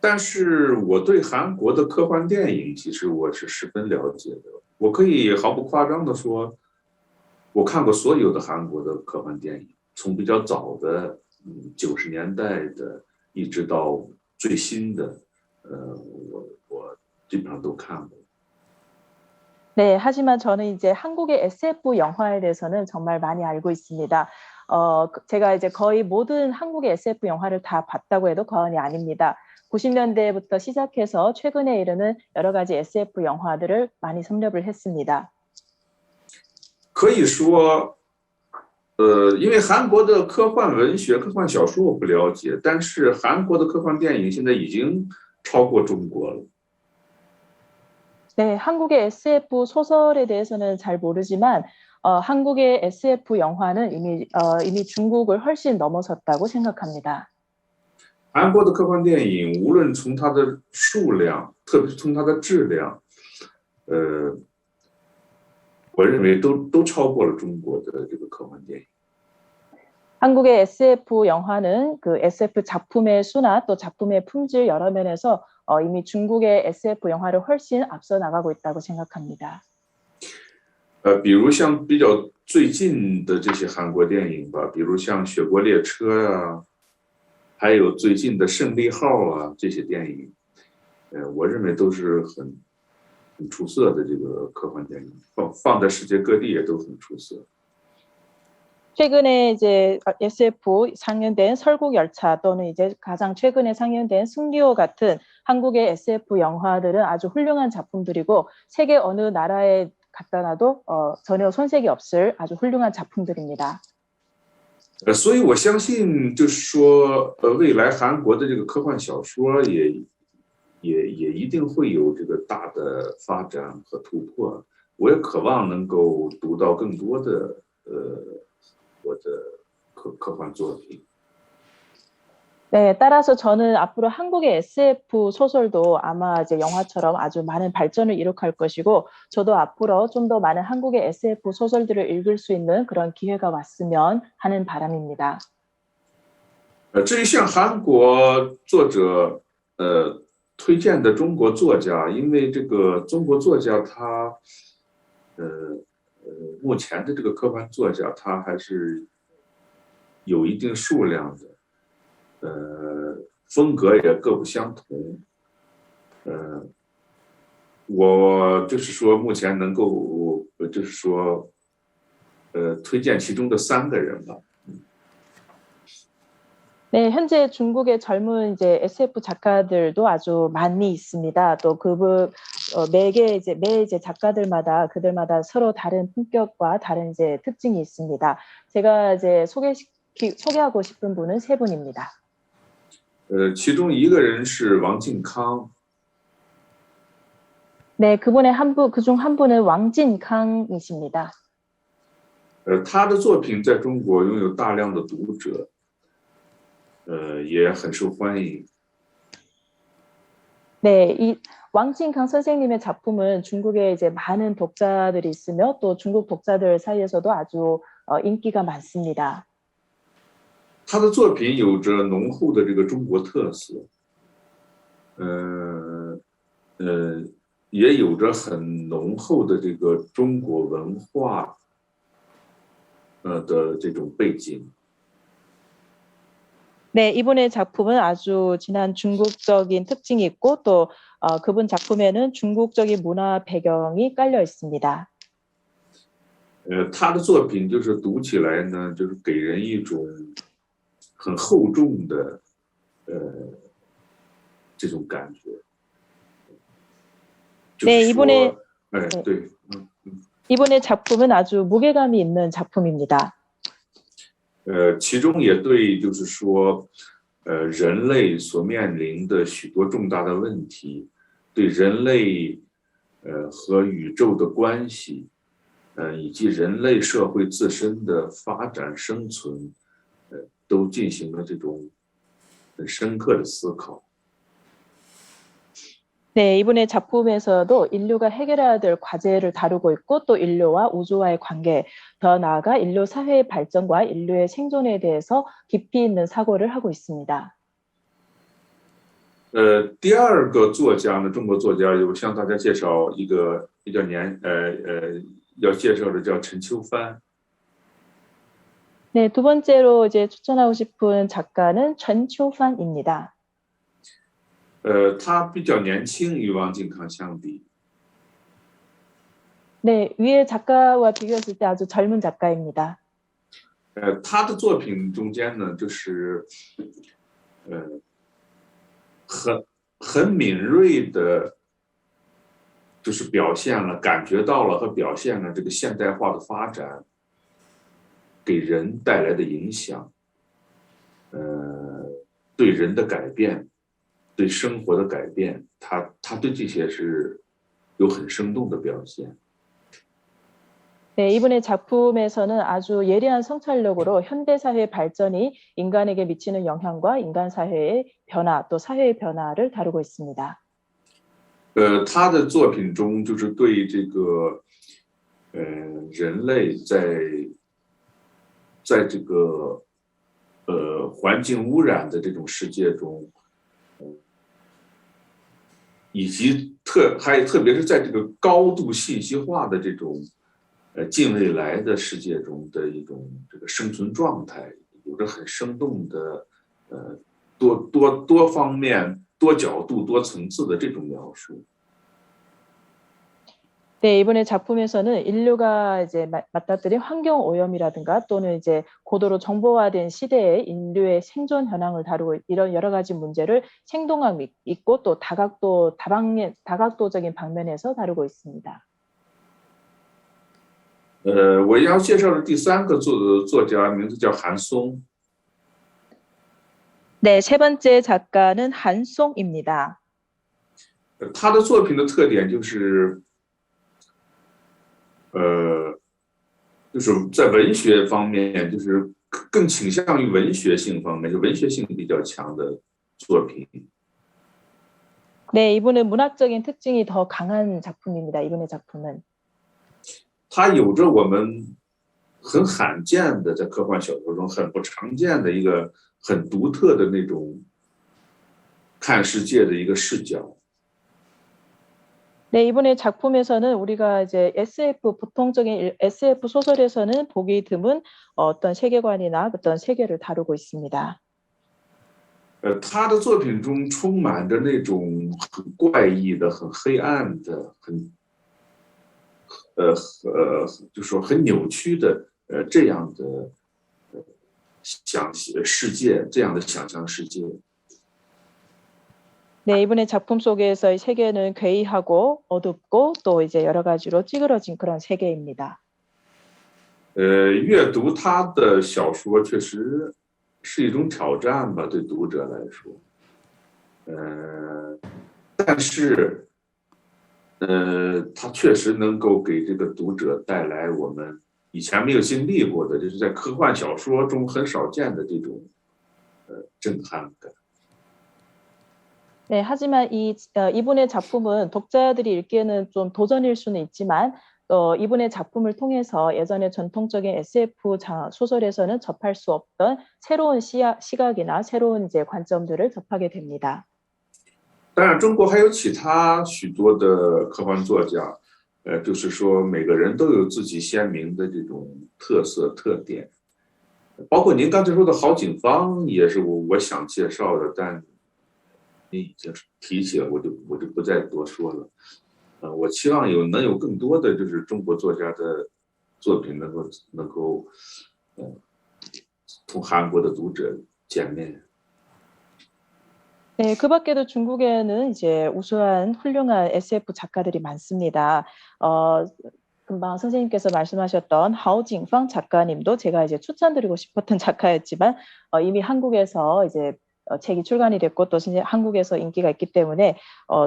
但是我对韩国的科幻电影其实我是十分了解的，我可以毫不夸张地说，我看过所有的韩国的科幻电影，从比较早的。 90年代的，一直到最新的，我基本上都看过。 네, 하지만 저는 이제 한국의 SF 영화에 대해서는 정말 많이 알고 있습니다. 제가 이제 거의 모든 한국의 SF 영화를 다 봤다고 해도 과언이 아닙니다. 90년대부터 시작해서 최근에 이르는 여러 가지 SF 영화들을 많이 섭렵을 했습니다. 可以说。 因为韩国的科幻文学、科幻小说我不了解，但是韩国的科幻电影现在已经超过中国了。 네, 한국의 SF 소설에 대해서는 잘 모르지만 한국의 SF 영화는 이미 중국을 훨씬 넘어섰다고 생각합니다. 韩国的科幻电影，无论从它的数量，特别是从它的质量，我认为都超过了中国的这个科幻电影。 한국의 SF 영화는 그 SF 작품의 수나 또 작품의 품질 여러 면에서 이미 중국의 SF 영화를 훨씬 앞서 나가고 있다고 생각합니다. 比如像比较最近的这些韩国电影吧，比如像《雪国列车》呀，还有最近的《胜利号》啊这些电影，我认为都是很出色的这个科幻电影，放在世界各地也都很出色。 최근에 이제 SF 상영된 설국열차 또는 이제 가장 최근에 상영된 승리호 같은 한국의 SF 영화들은 아주 훌륭한 작품들이고 세계 어느 나라에 갖다 놔도 전혀 손색이 없을 아주 훌륭한 작품들입니다. 所以我相信，就是说，未来韩国的这个科幻小说也一定会有这个大的发展和突破。我也渴望能够读到更多的我的科幻作品。 네, 따라서 저는 앞으로 한국의 SF 소설도 아마 이제 영화처럼 아주 많은 발전을 이룩할 것이고, 저도 앞으로 좀 더 많은 한국의 SF 소설들을 읽을 수 있는 그런 기회가 왔으면 하는 바람입니다. 至于像韩国作者推荐的中国作家，因为这个中国作家他目前的这个科幻作家他还是有一定数量的，风格也各不相同，我就是说目前能够就是说推荐其中的3个人吧。 네, 현재 중국의 젊은 이제 SF 작가들도 아주 많이 있습니다. 또 매 작가들마다 그들마다 서로 다른 품격과 다른 이제 특징이 있습니다. 제가 이제 소개하고 싶은 분은 3분입니다. 其中一个人是王靖康。 네, 그중 한 분은 왕진캉이십니다. 他的作品在中国拥有大量的读者，也很受欢迎。 네, 이 왕진캉 선생님의 작품은 중국에 이제 많은 독자들이 있으며 또 중국 독자들 사이에서도 아주 인기가 많습니다. 他的作品有着浓厚的这个中国特色，也有着很浓厚的这个中国文化的这种背景。 네, 이분의 작품은 아주 진한 중국적인 특징이 있고 또 그분 작품에는 중국적인 문화 배경이 깔려 있습니다. 他的作品就是读起来呢，就是给人一种很厚重的这种感觉。 네, 이분의 对， 이분의 작품은 아주 무게감이 있는 작품입니다. 其中也对，就是说，人类所面临的许多重大的问题，对人类和宇宙的关系，以及人类社会自身的发展生存，都进行了这种很深刻的思考。 네, 이분의 작품에서도 인류가 해결해야 될 과제를 다루고 있고 또 인류와 우주와의 관계, 더 나아가 인류 사회의 발전과 인류의 생존에 대해서 깊이 있는 사고를 하고 있습니다. 第二个作家呢，中国作家有向大家介绍一个比较要介绍的叫陈秋帆。 네, 두 번째로 이제 추천하고 싶은 작가는 전초판입니다. 他比较年轻，与王靖康相比。 네, 위의 작가와 비교했을 때 아주 젊은 작가입니다. 他的作品中间呢，就是很敏锐的，就是表现了、感觉到了和表现了这个现代化的发展给人带来的影响，对人的改变。 对生活的改变，他对这些是有很生动的表现。 네, 이분의 작품에서는 아주 예리한 성찰력으로 현대 사회 발전이 인간에게 미치는 영향과 인간 사회의 변화, 또 사회의 변화를 다루고 있습니다. 他的作品中就是对这个人类在这个环境污染的这种世界中，以及特别是在这个高度信息化的这种近未来的世界中的一种这个生存状态，有着很生动的多方面、多角度、多层次的这种描述。 네, 이번에 작품에서는 인류가 이제 맞닥뜨린 환경 오염이라든가 또는 이제 고도로 정보화된 시대의 인류의 생존 현황을 다루고 이런 여러 가지 문제를 생동감 있고 또 다각도적인 방면에서 다루고 있습니다. 我要介绍的第三个作家名字叫韩松。 네, 세 번째 작가는 한송입니다. 他的作品的特点就是，就是在文学方面，就是更倾向于文学性方面，就文学性比较强的作品。 네, 이분은 문학적인 특징이 더 강한 작품입니다. 이분의 작품은. 它有着我们很罕见的在科幻小说中很不常见的一个很独特的那种看世界的一个视角。 네, 이분의 작품에서는 우리가 이제 보통적인 SF 소설에서는 보기 드문 어떤 세계관이나 어떤 세계를 다루고 있습니다. 他的作品中充满着那种很怪异的、很黑暗的、就说很扭曲的这样的世界，这样的想象世界。 네, 이분의 작품 속에서의 세계는 괴이하고 어둡고 또 이제 여러 가지로 찌그러진 그런 세계입니다. 阅读他的小说确实是一种挑战吧，对读者来说。但是，他确实能够给这个读者带来我们以前没有经历过的，就是在科幻小说中很少见的这种震撼感。 네, 하지만 이분의 작품은 독자들이 읽기에는 좀 도전일 수는 있지만 이분의 작품을 통해서 예전에 전통적인 SF 소설에서는 접할 수 없던 새로운 시각이나 새로운 이제 관점들을 접하게 됩니다. 当然，中国还有其他许多的科幻作家，就是说每个人都有自己鲜明的这种特色特点，包括您刚才说的郝景芳也是我想介绍的，但 你已经提起了，我就不再多说了。我期望能有更多的就是中国作家的作品能够同韩国的读者见面。 네, 그 밖에도 중국에는 이제 우수한 훌륭한 SF 작가들이 많습니다. 금방 선생님께서 말씀하셨던 하오징팡 작가님도 제가 이제 추천드리고 싶었던 작가였지만 이미 한국에서 이제 책이 출간이 됐고 또 한국에서 인기가 있기 때문에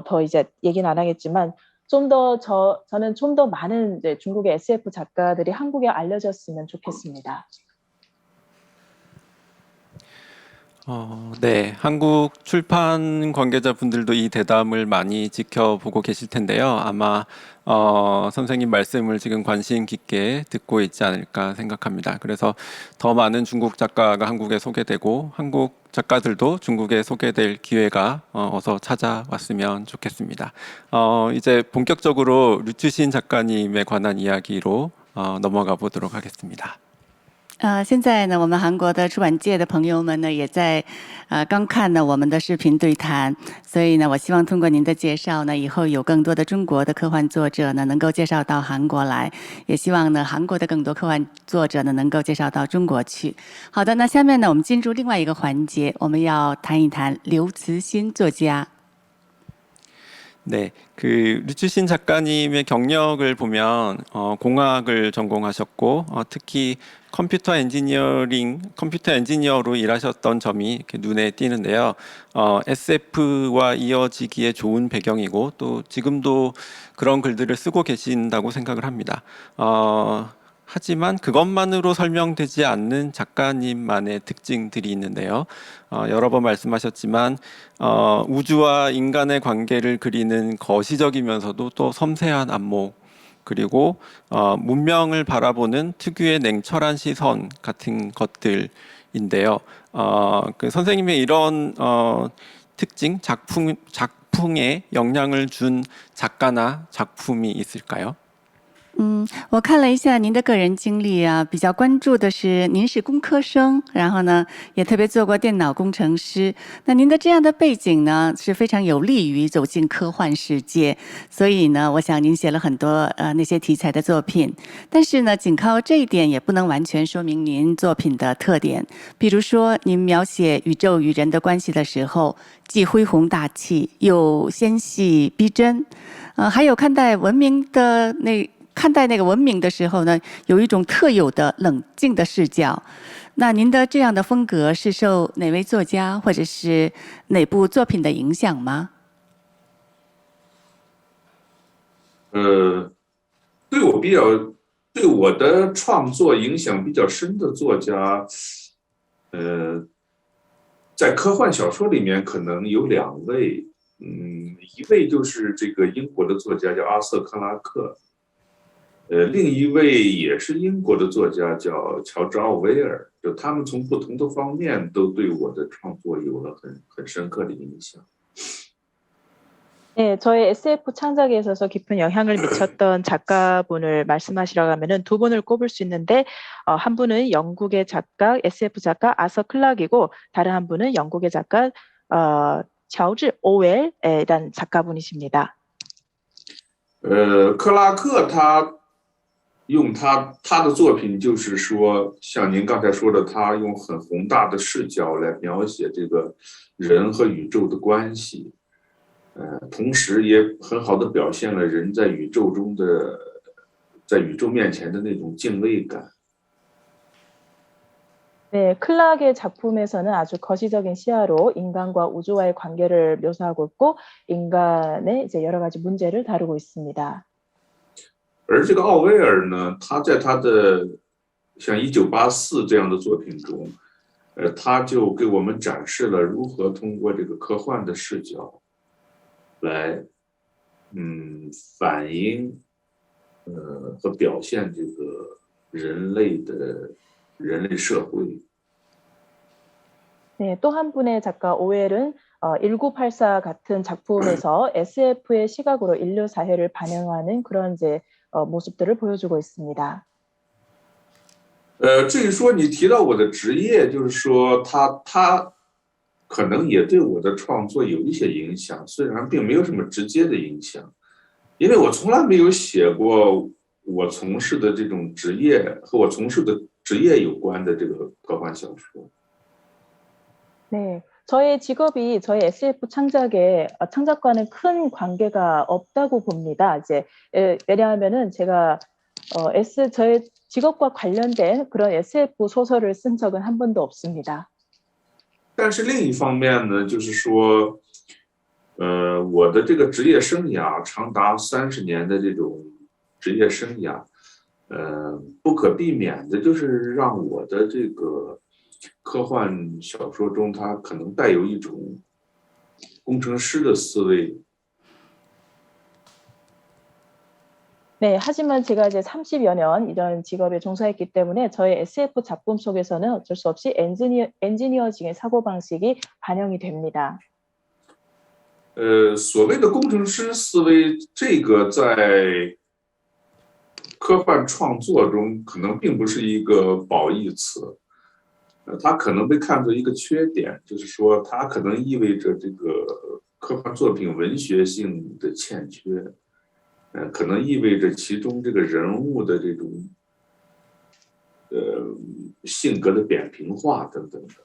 더 이제 얘기는 안 하겠지만 저는 좀 더 많은 이제 중국의 SF 작가들이 한국에 알려졌으면 좋겠습니다. 네, 한국 출판 관계자분들도 이 대담을 많이 지켜보고 계실 텐데요. 아마 선생님 말씀을 지금 관심 깊게 듣고 있지 않을까 생각합니다. 그래서 더 많은 중국 작가가 한국에 소개되고 한국 작가들도 중국에 소개될 기회가 어서 찾아왔으면 좋겠습니다. 이제 본격적으로 류추신 작가님에 관한 이야기로 넘어가 보도록 하겠습니다. 现在呢，我们韩国的出版界的朋友们呢，也在刚看了我们的视频对谈，所以呢，我希望通过您的介绍呢，以后有更多的中国的科幻作者呢，能够介绍到韩国来，也希望呢，韩国的更多科幻作者呢，能够介绍到中国去。好的，那下面呢，我们进入另外一个环节，我们要谈一谈刘慈欣作家。 네, 그 류추신 작가님의 경력을 보면 공학을 전공하셨고 특히 컴퓨터 엔지니어로 일하셨던 점이 이렇게 눈에 띄는데요. SF와 이어지기에 좋은 배경이고 또 지금도 그런 글들을 쓰고 계신다고 생각을 합니다. 하지만 그것만으로 설명되지 않는 작가님만의 특징들이 있는데요. 여러 번 말씀하셨지만 우주와 인간의 관계를 그리는 거시적이면서도 또 섬세한 안목, 그리고 문명을 바라보는 특유의 냉철한 시선 같은 것들인데요. 그 선생님의 이런 특징, 작품에 영향을 준 작가나 작품이 있을까요? 我看了一下您的个人经历啊，比较关注的是您是工科生，然后呢也特别做过电脑工程师。那您的这样的背景呢是非常有利于走进科幻世界，所以呢，我想您写了很多那些题材的作品。但是呢，仅靠这一点也不能完全说明您作品的特点。比如说，您描写宇宙与人的关系的时候，既恢宏大气又纤细逼真。还有看待那个文明的时候呢，有一种特有的冷静的视角。那您的这样的风格是受哪位作家或者是哪部作品的影响吗？对我的创作影响比较深的作家，在科幻小说里面可能有2位，一位就是这个英国的作家叫阿瑟·克拉克。另一位也是英国的作家叫乔治·奥威尔，就他们从不同的方面都对我的创作有了很深刻的影响。 네, 저의 SF 창작에 있어서 깊은 영향을 미쳤던 작가분을 말씀하시라고 하면은 2분을 꼽을 수 있는데 한 분은 영국의 작가, SF 작가 아서 클락이고 다른 한 분은 영국의 작가乔治 오웰이라는 작가분이십니다. 克拉克他用他的作品，就是说，像您刚才说的，他用很宏大的视角来描写这个人和宇宙的关系，同时也很好的表现了人在宇宙面前的那种敬畏感。 네, 클락의 작품에서는 아주 거시적인 시야로 인간과 우주와의 관계를 묘사하고 있고 인간의 이제 여러 가지 문제를 다루고 있습니다. 而这个奥威尔呢，他在他的像1984这样的作品中，他就给我们展示了如何通过这个科幻的视角来，反映，和表现这个人类社会。 네, 또 한 분의 작가 오웰은 1984 같은 작품에서 SF의 시각으로 인류 사회를 반영하는 그런 이제 모습들을 보여주고 있습니다. 至于说你提到我的职业，就是说他可能也对我的创作有一些影响，虽然并没有什么直接的影响，因为我从来没有写过我从事的这种职业和我从事的职业有关的这个科幻小说。 네, 저의 직업이 저희 SF 창작과는 큰 관계가 없다고 봅니다. 이제 왜냐하면은 제가 저의 직업과 관련된 그런 SF 소설을 쓴 적은 한 번도 없습니다. 但是另一方面呢，就是说，我的这个职业生涯长达30年的这种职业生涯，不可避免的就是让我的这个科幻小说中，它可能带有一种工程师的思维。 네, 하지만 제가 이제 30여 년 이런 직업에 종사했기 때문에 저의 SF 작품 속에서는 어쩔 수 없이 엔지니어징의 사고방식이 반영이 됩니다. 所谓的工程师思维，这个在科幻创作中可能并不是一个褒义词。 它可能被看作一个缺点，就是说它可能意味着这个科幻作品文学性的欠缺，可能意味着其中这个人物的这种性格的扁平化等等的。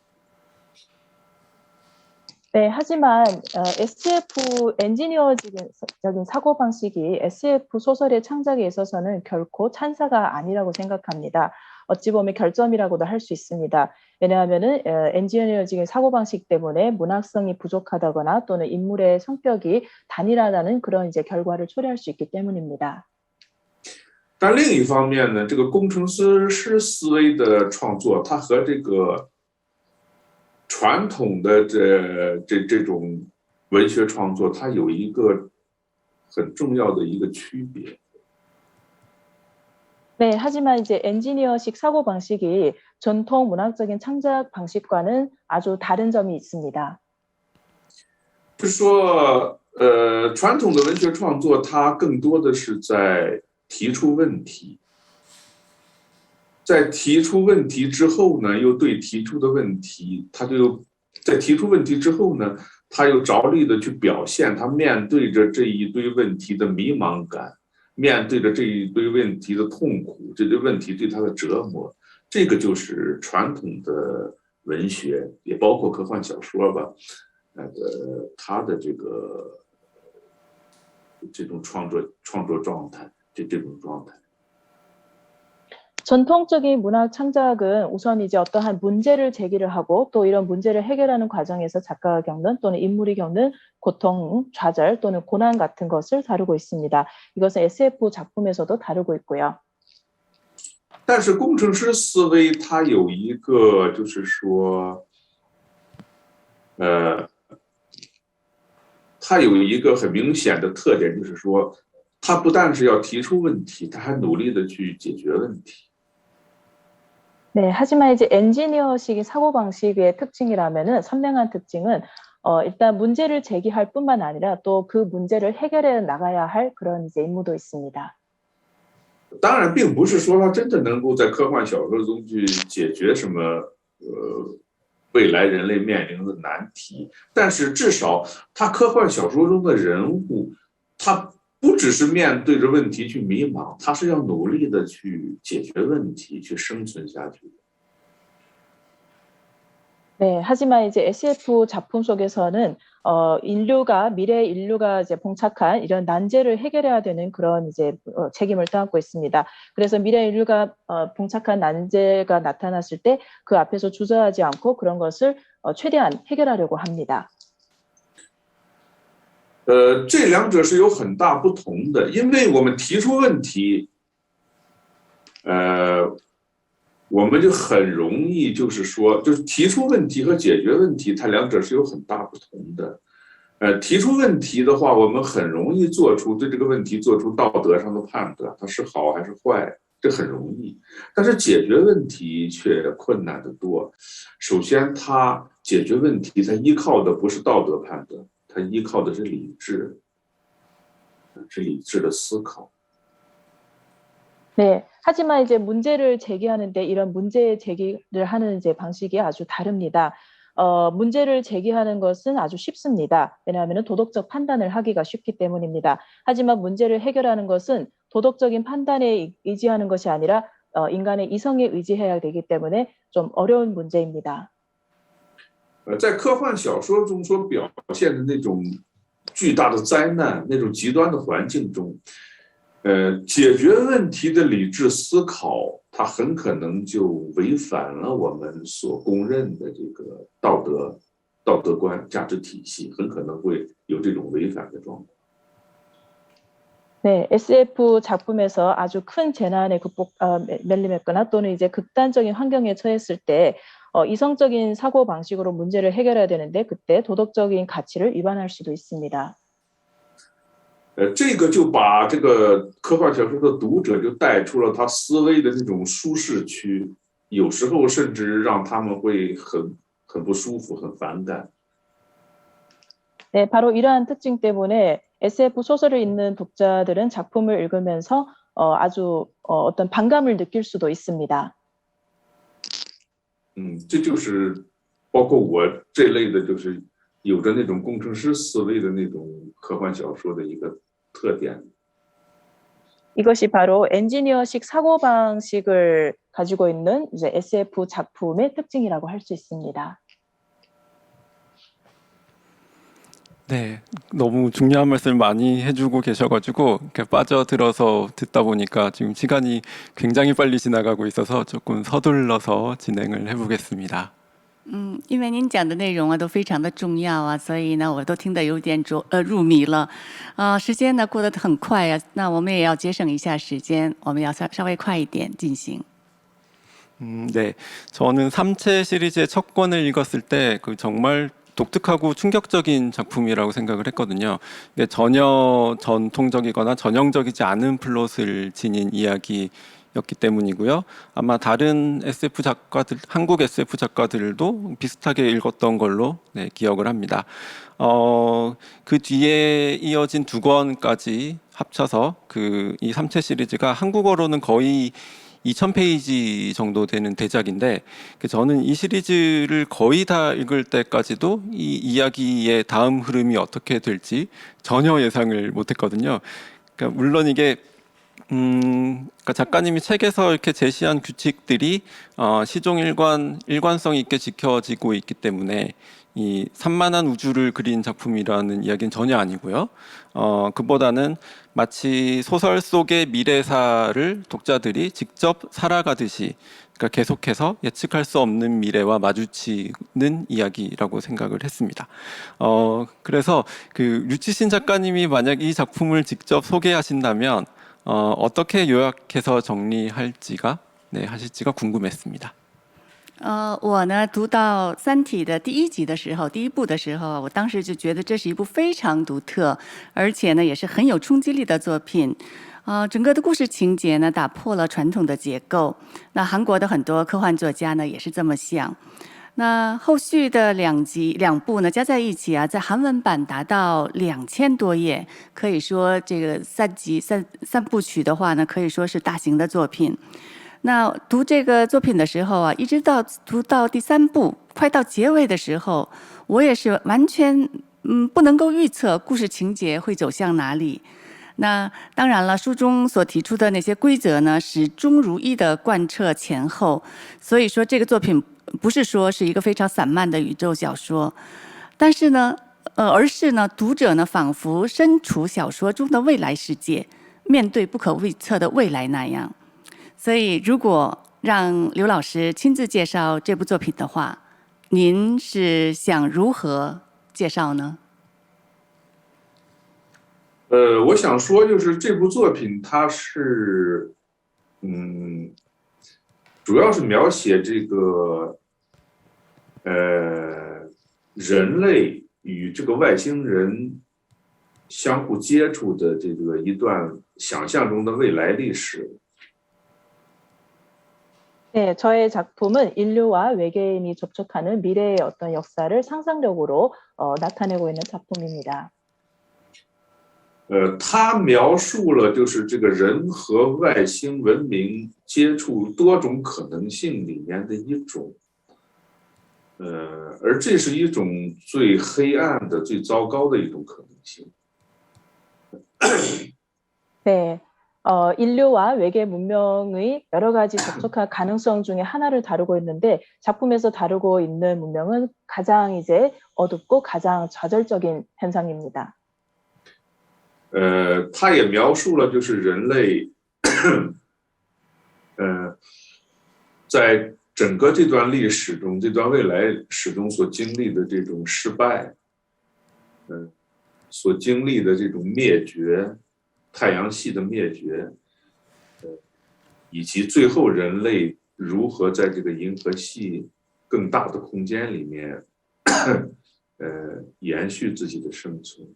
네, 하지만 SF 엔지니어적인 사고방식이 SF 소설의 창작에 있어서는 결코 찬사가 아니라고 생각합니다. 어찌 보면 결점이라고도 할 수 있습니다. 왜냐하면은 엔지니어적인 사고방식 때문에 문학성이 부족하다거나 또는 인물의 성격이 단일하다는 그런 이제 결과를 초래할 수 있기 때문입니다. 但另一方面呢，这个工程师思维的创作，它和这个传统的这种文学创作，它有一个很重要的一个区别。 네, 하지만 이제 엔지니어식 사고방식이 전통 문학적인 창작 방식과는 아주 다른 점이 있습니다. 就是说，传统的文学创作，它更多的是在提出问题，在提出问题之后呢，又对提出的问题，他就在提出问题之后呢，他又着力的去表现他面对着这一堆问题的迷茫感，面对着这一堆问题的痛苦，这堆问题对他的折磨，这个就是传统的文学，也包括科幻小说吧，他的这种创作状态。 这种状态。 전통적인 문학 창작은 우선 이제 어떠한 문제를 제기를 하고 또 이런 문제를 해결하는 과정에서 작가가 겪는 또는 인물이 겪는 고통, 좌절 또는 고난 같은 것을 다루고 있습니다. 이것은 SF 작품에서도 다루고 있고요. 但是工程师思维它有一个就是说，它有一个很明显的特点，就是说。 他不但是要提出问题，他还努力的去解决问题。 네, 하지만 이제 엔지니어식의 사고방식의 특징이라면은 선명한 특징은 일단 문제를 제기할 뿐만 아니라 또 그 문제를 해결해 나가야 할 그런 이제 임무도 있습니다. 当然，并不是说他真的能够在科幻小说中去解决什么未来人类面临的难题，但是至少他科幻小说中的人物，他 不只是面对着问题去迷茫，他是要努力的去解决问题，去生存下去。 네, 하지만 이제 SF 작품 속에서는 미래 인류가 이제 봉착한 이런 난제를 해결해야 되는 그런 이제 책임을 떠안고 있습니다. 그래서 미래 인류가 봉착한 난제가 나타났을 때 그 앞에서 주저하지 않고 그런 것을 최대한 해결하려고 합니다. 这两者是有很大不同的，因为我们提出问题，我们就很容易就是说，就是提出问题和解决问题，它两者是有很大不同的。提出问题的话，我们很容易对这个问题做出道德上的判断，它是好还是坏，这很容易。但是解决问题却困难得多。首先，它解决问题，它依靠的不是道德判断。 它依靠的是理智，是理智的思考。 네, 하지만 이제 문제를 제기하는데 이런 문제 제기를 하는 이제 방식이 아주 다릅니다. 문제를 제기하는 것은 아주 쉽습니다. 왜냐하면 도덕적 판단을 하기가 쉽기 때문입니다. 하지만 문제를 해결하는 것은 도덕적인 판단에 의지하는 것이 아니라 인간의 이성에 의지해야 되기 때문에 좀 어려운 문제입니다. 在科幻小说中所表现的那种巨大的灾难、那种极端的环境中，解决问题的理智思考，它很可能就违反了我们所公认的这个道德观、价值体系，很可能会有这种违反的状况。 네, SF 작품에서 아주 큰 재난에 매림했거나 또는 이제 극단적인 환경에 처했을 때 이성적인 사고 방식으로 문제를 해결해야 되는데 그때 도덕적인 가치를 위반할 수도 있습니다. 这个就把这个科幻小说的读者就带出了他思维的那种舒适区，有时候甚至让他们会很不舒服、很反感。 네, 바로 이러한 특징 때문에 SF 소설을 읽는 독자들은 작품을 읽으면서 아주 어떤 반감을 느낄 수도 있습니다. 这就是包括我这类的，就是有着那种工程师思维的那种科幻小说的一个特点。 이것이 바로 엔지니어식 사고 방식을 가지고 있는 이제 SF 작품의 특징이라고 할 수 있습니다. 네, 너무 중요한 말씀 많이 해주고 계셔가지고 이렇게 빠져들어서 듣다 보니까 지금 시간이 굉장히 빨리 지나가고 있어서 조금 서둘러서 진행을 해보겠습니다. 因为您讲的内容啊都非常的重要啊，所以呢我都听得有点入迷了，时间呢过得很快呀，那我们也要节省一下时间，我们要稍微快一点进行。 네, 저는 삼체 시리즈의 첫 권을 읽었을 때 그 정말 독특하고 충격적인 작품이라고 생각을 했거든요. 이게 전혀 전통적이거나 전형적이지 않은 플롯을 지닌 이야기였기 때문이고요. 아마 다른 SF 작가들, 한국 SF 작가들도 비슷하게 읽었던 걸로 네, 기억을 합니다. 그 뒤에 이어진 두 권까지 합쳐서 이 삼체 시리즈가 한국어로는 거의 2000페이지 정도 되는 대작인데 저는 이 시리즈를 거의 다 읽을 때까지도 이 이야기의 다음 흐름이 어떻게 될지 전혀 예상을 못했거든요. 그러니까 물론 이게 그러니까 작가님이 책에서 이렇게 제시한 규칙들이 시종 일관성 있게 지켜지고 있기 때문에 이 산만한 우주를 그린 작품이라는 이야기는 전혀 아니고요. 그보다는 마치 소설 속의 미래사를 독자들이 직접 살아가듯이 그러니까 계속해서 예측할 수 없는 미래와 마주치는 이야기라고 생각을 했습니다. 그래서 그 류치신 작가님이 만약 이 작품을 직접 소개하신다면 어떻게 요약해서 정리할지가 하실지가 궁금했습니다. 我呢读到《三体》的第一集的时候，第一部的时候，我当时就觉得这是一部非常独特，而且呢也是很有冲击力的作品。整个的故事情节呢打破了传统的结构。那韩国的很多科幻作家呢也是这么想。那后续的两部呢加在一起啊，在韩文版达到2000多页，可以说这个三部曲的话呢，可以说是大型的作品。 那读这个作品的时候啊，一直读到第3部，快到结尾的时候，我也是完全不能够预测故事情节会走向哪里。那当然了，书中所提出的那些规则呢，始终如一的贯彻前后。所以说，这个作品不是说是一个非常散漫的宇宙小说，但是呢，而是呢，读者呢仿佛身处小说中的未来世界，面对不可预测的未来那样。 所以，如果让刘老师亲自介绍这部作品的话，您是想如何介绍呢？我想说，就是这部作品，它是，主要是描写这个，人类与这个外星人相互接触的这个一段想象中的未来历史。 네, 저의 작품은 인류와 외계인이 접촉하는 미래의 어떤 역사를 상상력으로 나타내고 있는 작품입니다. 它描述了就是这个人和外星文明接触多种可能性里面的一种，而这是一种最黑暗的、最糟糕的一种可能性。 네. 인류와 외계 문명의 여러 가지 접촉할 가능성 중에 하나를 다루고 있는데 작품에서 다루고 있는 문명은 가장 이제 어둡고 가장 좌절적인 현상입니다. 它也描述了就是人类，在整个这段历史中、这段未来史中所经历的这种失败，所经历的这种灭绝。 太阳系的灭绝，以及最后人类如何在这个银河系更大的空间里面，延续自己的生存。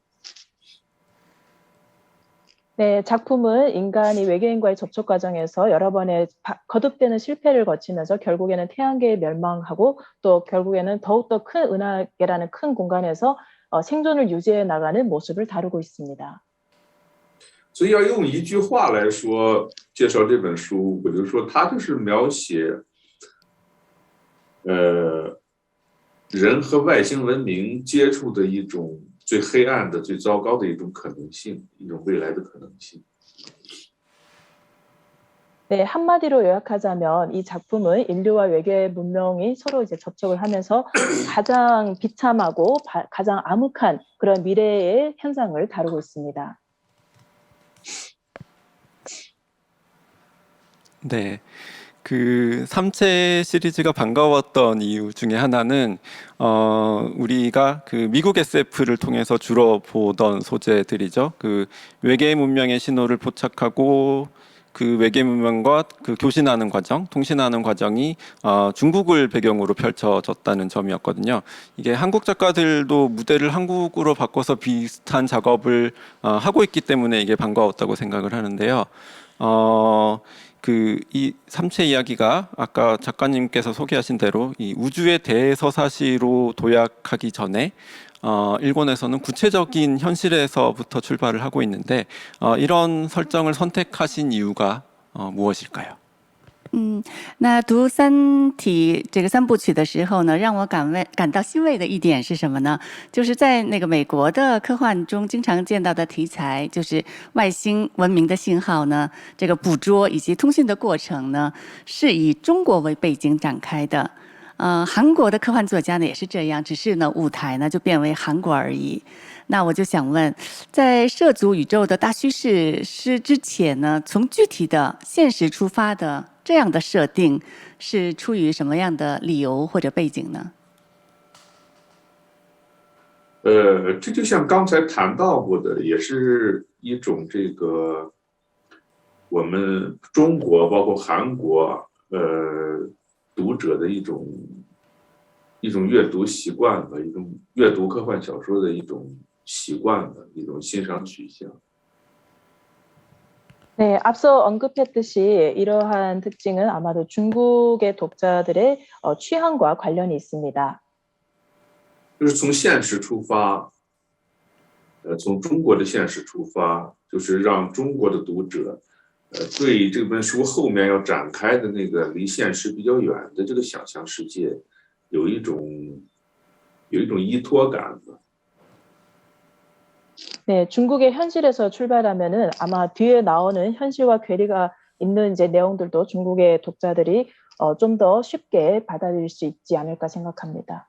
네, 작품은 인간이 외계인과의 접촉 과정에서 여러 번의 거듭되는 실패를 거치면서 결국에는 태양계에 멸망하고 또 결국에는 더욱더 큰 은하계라는 큰 공간에서 생존을 유지해 나가는 모습을 다루고 있습니다. 所以要用一句话来说介绍这本书，我就说它就是描写，人和外星文明接触的一种最黑暗的、最糟糕的一种可能性，一种未来的可能性。 네, 한마디로 요약하자면 이 작품은 인류와 외계 문명이 서로 이제 접촉을 하면서 가장 비참하고 가장 암흑한 그런 미래의 현상을 다루고 있습니다. 네. 그 삼체 시리즈가 반가웠던 이유 중에 하나는 우리가 그 미국 SF를 통해서 주로 보던 소재들이죠. 그 외계 문명의 신호를 포착하고 그 외계 문명과 그 교신하는 과정, 통신하는 과정이 중국을 배경으로 펼쳐졌다는 점이었거든요. 이게 한국 작가들도 무대를 한국으로 바꿔서 비슷한 작업을 하고 있기 때문에 이게 반가웠다고 생각을 하는데요. 그 이 삼체 이야기가 아까 작가님께서 소개하신 대로 이 우주의 대서사시로 도약하기 전에 일본에서는 구체적인 현실에서부터 출발을 하고 있는데 이런 설정을 선택하신 이유가 무엇일까요? 那读《三体》这个三部曲的时候呢，让我感到欣慰的一点是什么呢？就是在那个美国的科幻中经常见到的题材，就是外星文明的信号呢，这个捕捉以及通讯的过程呢，是以中国为背景展开的。韩国的科幻作家呢也是这样，只是呢舞台呢就变为韩国而已。那我就想问，在涉足宇宙的大趋势之前呢，从具体的现实出发的这样的设定，是出于什么样的理由或者背景呢？这就像刚才谈到过的，也是一种这个我们中国包括韩国读者的一种阅读习惯吧，一种阅读科幻小说的一种习惯吧，一种欣赏取向。 네, 앞서 언급했듯이 이러한 특징은 아마도 중국의 독자들의 취향과 관련이 있습니다. 就是从现实出发，从中国的现实出发，就是让中国的读者，对这本书后面要展开的那个离现实比较远的这个想象世界，有一种依托感吧。 네, 중국의 현실에서 출발하면은 아마 뒤에 나오는 현실과 괴리가 있는 이제 내용들도 중국의 독자들이 좀 더 쉽게 받아들일 수 있지 않을까 생각합니다.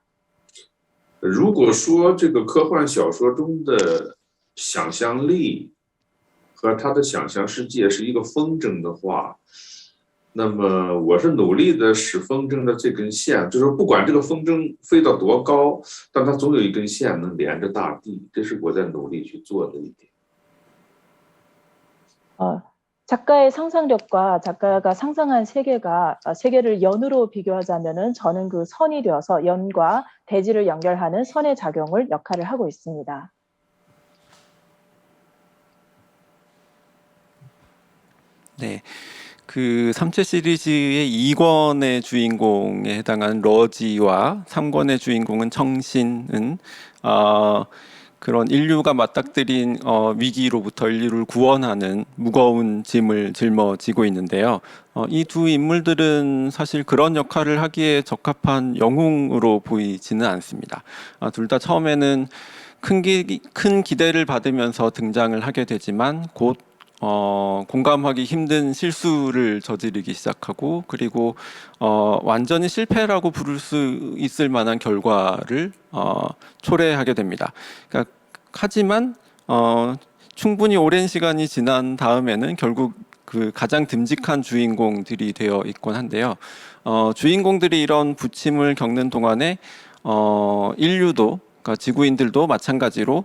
如果说这个科幻小说中的想象力和他的想象世界是一个风筝的话，那么我是努力的使风筝的这根线，就是不管这个风筝飞到多高，但它总有一根线能连着大地，这是我在努力去做的一点。 작가의 상상력과 작가가 상상한 세계를 연으로 비교하자면은 저는 그 선이 되어서 연과 대지를 연결하는 선의 역할을 하고 있습니다. 네. 그 삼체 시리즈의 2권의 주인공에 해당하는 러지와 3권의 주인공은 청신은 그런 인류가 맞닥뜨린 위기로부터 인류를 구원하는 무거운 짐을 짊어지고 있는데요. 이 두 인물들은 사실 그런 역할을 하기에 적합한 영웅으로 보이지는 않습니다. 둘 다 처음에는 큰 기대를 받으면서 등장을 하게 되지만 곧 공감하기 힘든 실수를 저지르기 시작하고 그리고 완전히 실패라고 부를 수 있을 만한 결과를 초래하게 됩니다. 그러니까, 하지만 충분히 오랜 시간이 지난 다음에는 결국 그 가장 듬직한 주인공들이 되어 있곤 한데요. 주인공들이 이런 부침을 겪는 동안에 인류도 그러니까 지구인들도 마찬가지로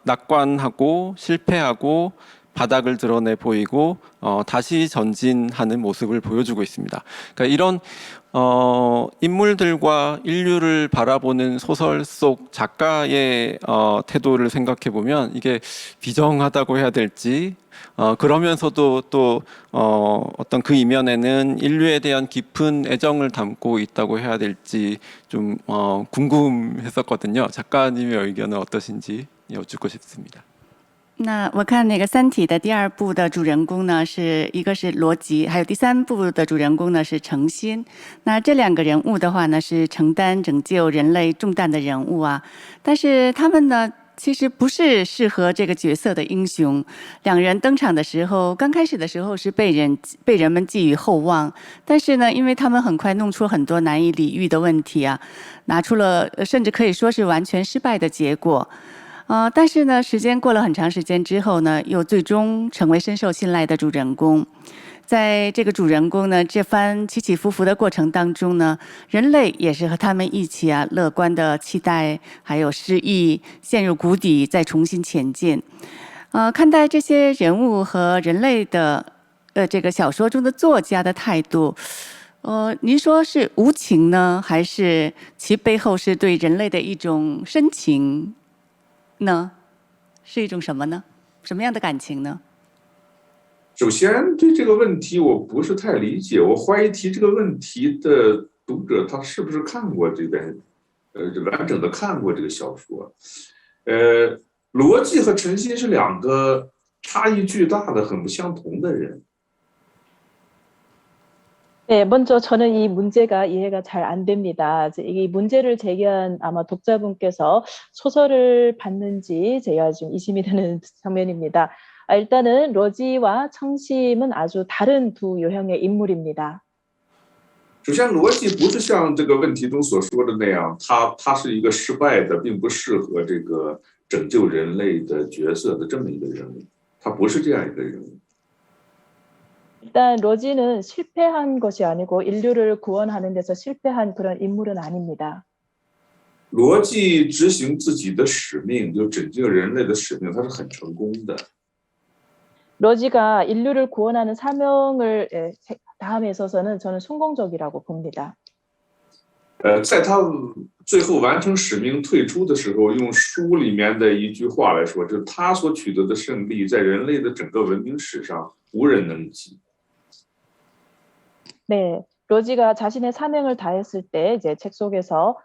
낙관하고 실패하고 바닥을 드러내 보이고 다시 전진하는 모습을 보여주고 있습니다. 그러니까 이런 인물들과 인류를 바라보는 소설 속 작가의 태도를 생각해 보면 이게 비정하다고 해야 될지 그러면서도 또 어떤 그 이면에는 인류에 대한 깊은 애정을 담고 있다고 해야 될지 좀 궁금했었거든요. 작가님의 의견은 어떠신지 여쭙고 싶습니다. 那我看那个《三体》的第2部的主人公呢，是一个是罗辑，还有第3部的主人公呢是程心。那这2个人物的话呢，是承担拯救人类重担的人物啊。但是他们呢，其实不是适合这个角色的英雄。两人登场的时候，刚开始的时候是被人们寄予厚望，但是呢，因为他们很快弄出很多难以理喻的问题啊，拿出了甚至可以说是完全失败的结果。但是呢，时间过了很长时间之后呢，又最终成为深受信赖的主人公。在这个主人公呢这番起起伏伏的过程当中呢，人类也是和他们一起啊，乐观的期待，还有失意，陷入谷底，再重新前进。看待这些人物和人类的这个小说中的作家的态度，您说是无情呢，还是其背后是对人类的一种深情呢？是一种什么呢？什么样的感情呢？首先，对这个问题我不是太理解，我怀疑提这个问题的读者他是不是看过这本，完整的看过这个小说。罗辑和陈鑫是两个差异巨大的、很不相同的人。 네, 먼저 저는 이 문제가 이해가 잘 안 됩니다. 이 문제를 제기한 아마 독자분께서 소설을 봤는지 제가 좀 의심이 되는 장면입니다. 일단은 러지와 청심은 아주 다른 두 유형의 인물입니다. 首先，罗辑不是像这个问题中所说的那样，他是一个失败的，并不适合这个拯救人类的角色的这么一个人物，他不是这样一个人物。 일단 러지는 실패한 것이 아니고 인류를 구원하는 데서 실패한 그런 인물은 아닙니다. 罗辑执行自己的使命，就拯救人类的使命，他是很成功的。 러지가 인류를 구원하는 사명을 다함에 있어서는 저는 성공적이라고 봅니다. 在他最后完成使命退出的时候，用书里面的一句话来说，就是他所取得的胜利，在人类的整个文明史上无人能及。 네, 러지가 자신의 사명을 다했을 때 이제 책 속에서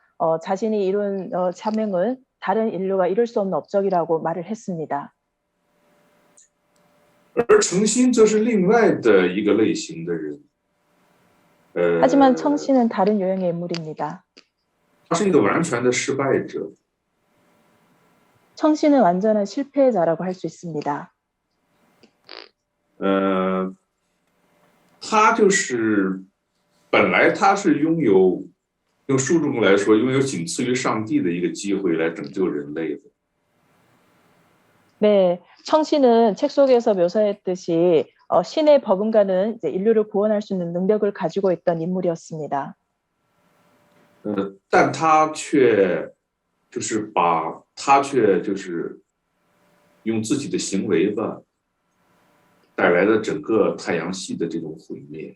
자신이 이룬 사명은 다른 인류가 이룰 수 없는 업적이라고 말을 했습니다. 而程心则是另外的一个类型的人。 하지만 청씨는 다른 유형의 인물입니다. 他是一个完全的失败者。 청씨는 완전한 실패자라고 할 수 있습니다. 他就是本来他是拥有，用书中来说，拥有仅次于上帝的一个机会来拯救人类的。 네, 청씨는 책 속에서 묘사했듯이 신의 버금가는 이제 인류를 구원할 수 있는 능력을 가지고 있던 인물이었습니다. 但他却用自己的行为吧，带来了整个太阳系的这种毁灭。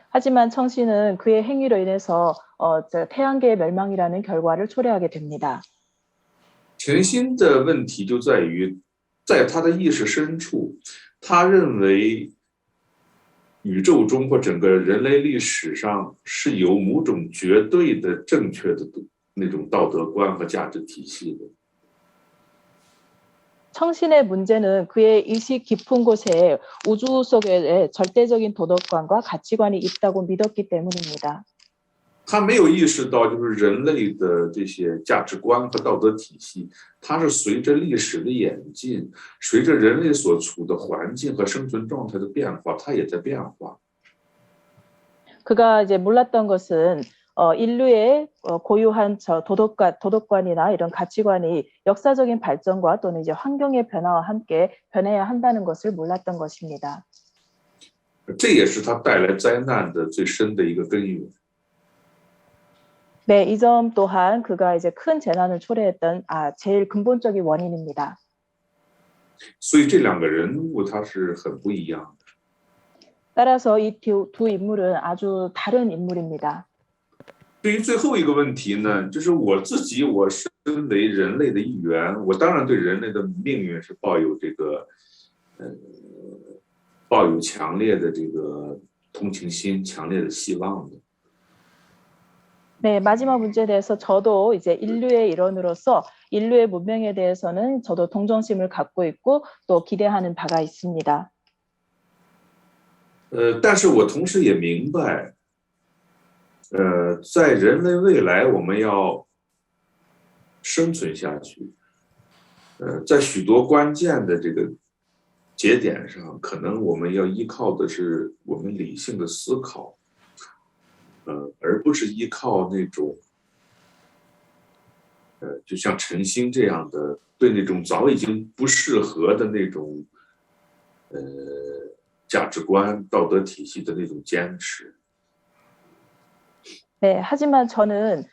하지만 청씨는 그의 행위로 인해서 태양계의 멸망이라는 결과를 초래하게 됩니다. 陈鑫的问题就在于，在他的意识深处，他认为宇宙中或整个人类历史上是有某种绝对的正确的那种道德观和价值体系的。 청신의 문제는 그의 의식 깊은 곳에 우주 속에 절대적인 도덕관과 가치관이 있다고 믿었기 때문입니다. 他没有意识到，就是人类的这些价值观和道德体系，它是随着历史的演进，随着人类所处的环境和生存状态的变化，它也在变化。 그가 이제 몰랐던 것은 인류의 고유한 도덕관이나 이런 가치관이 역사적인 발전과 또는 이제 환경의 변화와 함께 변해야 한다는 것을 몰랐던 것입니다. 这也是他带来灾难的最深的一个根源。 네, 이 점 또한 그가 이제 큰 재난을 초래했던 제일 근본적인 원인입니다. 所以这两个人物他是很不一样的。 따라서 이 두 인물은 아주 다른 인물입니다. 对于最后一个问题呢，就是我身为人类的一员，我当然对人类的命运是抱有强烈的这个同情心、强烈的希望的。 네, 마지막 문제에 대해서 저도 이제 인류의 일원으로서 인류의 문명에 대해서는 저도 동정심을 갖고 있고 또 기대하는 바가 있습니다. 但是我同时也明白，在人类未来我们要生存下去。在许多关键的这个节点上，可能我们要依靠的是我们理性的思考，而不是依靠那种，就像陈星这样的对那种早已经不适合的那种，价值观、道德体系的那种坚持。 네, 하지만 저는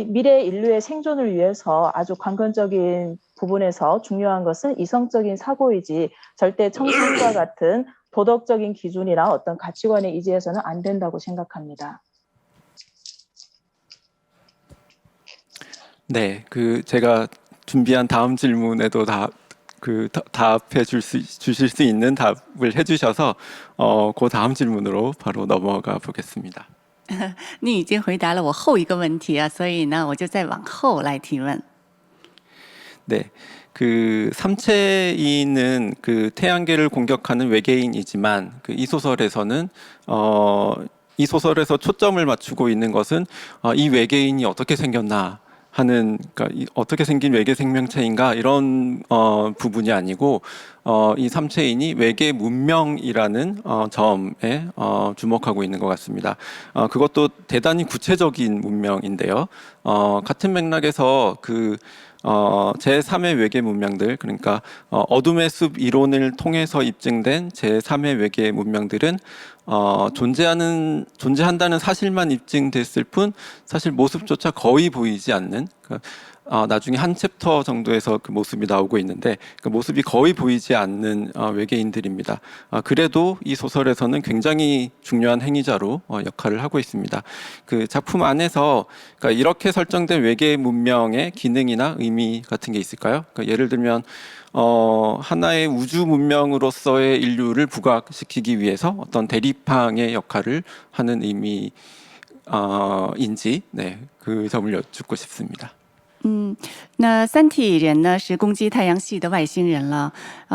미래 인류의 생존을 위해서 아주 관건적인 부분에서 중요한 것은 이성적인 사고이지 절대 청신과 같은 도덕적인 기준이나 어떤 가치관에 의지해서는 안 된다고 생각합니다. 네, 제가 준비한 다음 질문에도 답해 주실 수 있는 답을 해주셔서 그 다음 질문으로 바로 넘어가 보겠습니다. 你已经回答了我后一个问题啊，所以呢，我就再往后来提问。 네, 삼체인은 태양계를 공격하는 외계인이지만 이 소설에서는 이 소설에서 초점을 맞추고 있는 것은 이 외계인이 어떻게 생겼나 하는, 그러니까 어떻게 생긴 외계 생명체인가 이런 부분이 아니고 이 삼체인이 외계 문명이라는 점에 주목하고 있는 것 같습니다. 그것도 대단히 구체적인 문명인데요. 같은 맥락에서 제3의 외계 문명들, 그러니까 어둠의 숲 이론을 통해서 입증된 제3의 외계 문명들은 존재한다는 사실만 입증됐을 뿐 사실 모습조차 거의 보이지 않는, 나중에 한 챕터 정도에서 그 모습이 나오고 있는데 그 모습이 거의 보이지 않는 외계인들입니다. 그래도 이 소설에서는 굉장히 중요한 행위자로 역할을 하고 있습니다. 그 작품 안에서 그러니까 이렇게 설정된 외계 문명의 기능이나 의미 같은 게 있을까요? 그러니까 예를 들면 하나의 우주 문명으로서의 인류를 부각시키기 위해서 어떤 대립항의 역할을 하는 의미인지, 네, 그 점을 여쭙고 싶습니다. 那三体人呢是攻击太阳系的外星人了，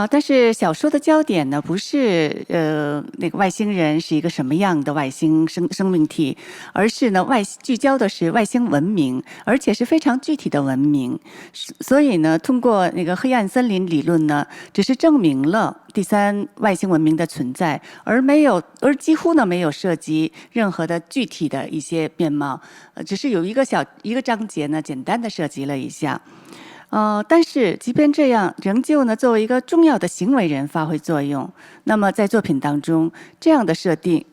但是小说的焦点呢不是那个外星人是一个什么样的外星生命体，而是呢聚焦的是外星文明，而且是非常具体的文明。所以呢，通过那个黑暗森林理论呢，只是证明了第三外星文明的存在，而几乎呢没有涉及任何的具体的一些面貌，只是有一个章节呢简单的涉及了一下。但是即便这样，仍旧呢作为一个重要的行为人发挥作用。那么在作品当中，这样的设定，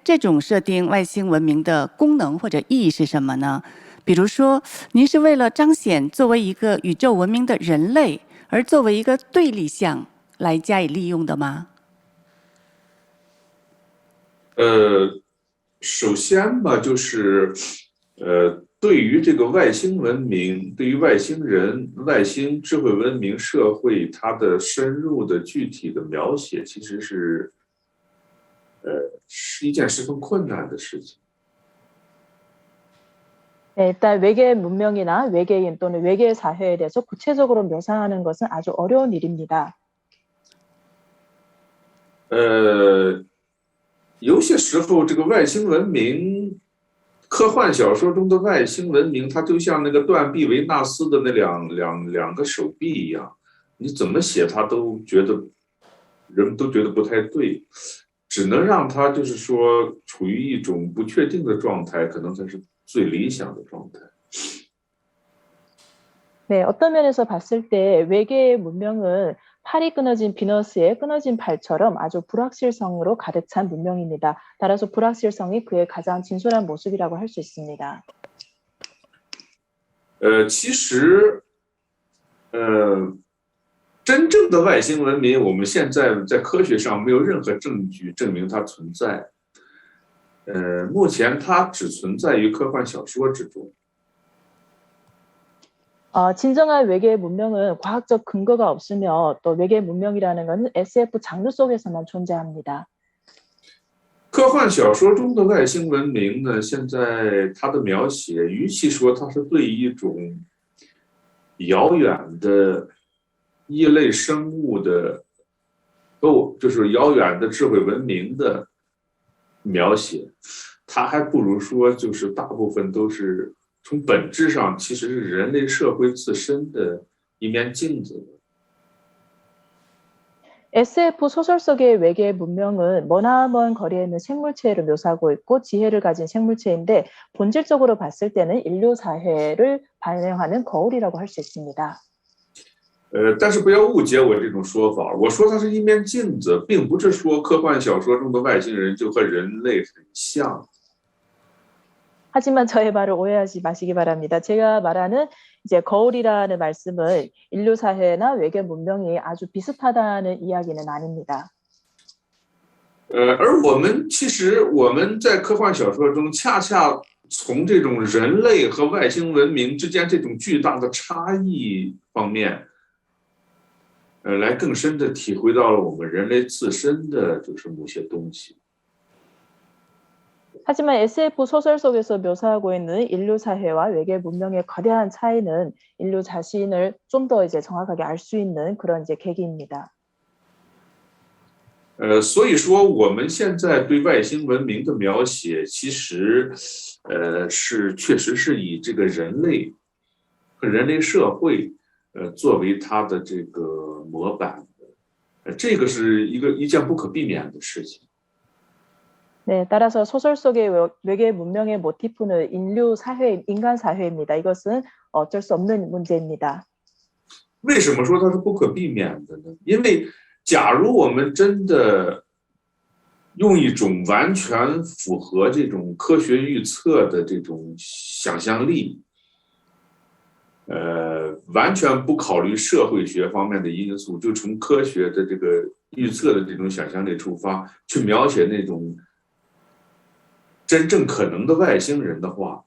这种设定外星文明的功能或者意义是什么呢？比如说，您是为了彰显作为一个宇宙文明的人类，而作为一个对立项来加以利用的吗？首先吧，就是对于这个外星文明，对于外星人、外星智慧文明社会，它的深入的具体的描写，其实是一件十分困难的事情。 네, 일단 외계 문명이나 외계인 또는 외계 사회에 대해서 구체적으로 묘사하는 것은 아주 어려운 일입니다. 有些时候这个外星文明，科幻小说中的外星文明，它就像那个断臂维纳斯的那两个手臂一样，你怎么写它都觉得人们都觉得不太对，只能让它就是说处于一种不确定的状态，可能才是最理想的状态。 네, 어떤 면에서 봤을 때 외계 문명은 팔이 끊어진 비너스의 끊어진 팔처럼 아주 불확실성으로 가득 찬 문명입니다. 따라서 불확실성이 그의 가장 진솔한 모습이라고 할 수 있습니다. 其实，真正的外星文明，我们现在在科学上没有任何证据证明它存在。目前它只存在于科幻小说之中。 진정한 외계 문명은 과학적 근거가 없으며 또 외계 문명이라는 것은 SF 장르 속에서만 존재합니다. 科幻小说中的外星文明呢，现在它的描写，与其说它是对一种遥远的异类生物的，就是遥远的智慧文明的描写，它还不如说就是大部分都是从本质上其实是人类社会自身的一面镜子。 SF 소설 속의 외계 문명은 머나먼 거리에 있는 생물체를 묘사하고 있고 지혜를 가진 생물체인데 본질적으로 봤을 때는 인류 사회를 반영하는 거울이라고 할 수 있습니다. 但是不要误解我这种说法，我说它是一面镜子，并不是说科幻小说中的外星人就和人类很像。 하지만 저의 말을 오해하지 마시기 바랍니다. 제가 말하는 이제 거울이라는 말씀은 인류 사회나 외계 문명이 아주 비슷하다는 이야기는 아닙니다. 而其实我们在科幻小说中，恰恰从这种人类和外星文明之间这种巨大的差异方面，来更深的体会到了我们人类自身的就是某些东西。 하지만 SF 소설 속에서 묘사하고 있는 인류 사회와 외계 문명의 거대한 차이는 인류 자신을 좀 더 이제 정확하게 알 수 있는 그런 이제 계기입니다. 所以说我们现在对外星文明的描写，其实，确实是以这个人类和人类社会，作为它的这个模板的，这个是一件不可避免的事情。 네, 따라서 소설 속의 외계 문명의 모티프는 인류 사회, 인간 사회입니다. 이것은 어쩔 수 없는 문제입니다. 为什么说它是不可避免的呢？因为假如我们真的用一种完全符合这种科学预测的这种想象力，完全不考虑社会学方面的因素，就从科学的这个预测的这种想象力出发，去描写那种 真正可能的外星人的话，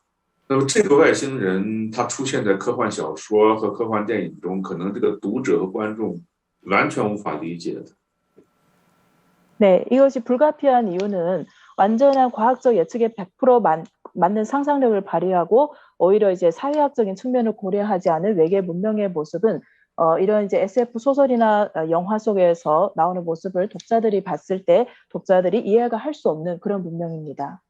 那么这个外星人他出现在科幻小说和科幻电影中，可能这个读者和观众完全无法理解的。 네, 이것이 불가피한 이유는 완전한 과학적 예측에 100% 맞는 상상력을 발휘하고 오히려 이제 사회학적인 측면을 고려하지 않은 외계 문명의 모습은 이런 이제 SF 소설이나 영화 속에서 나오는 모습을 독자들이 봤을 때 독자들이 이해가 할 수 없는 그런 문명입니다.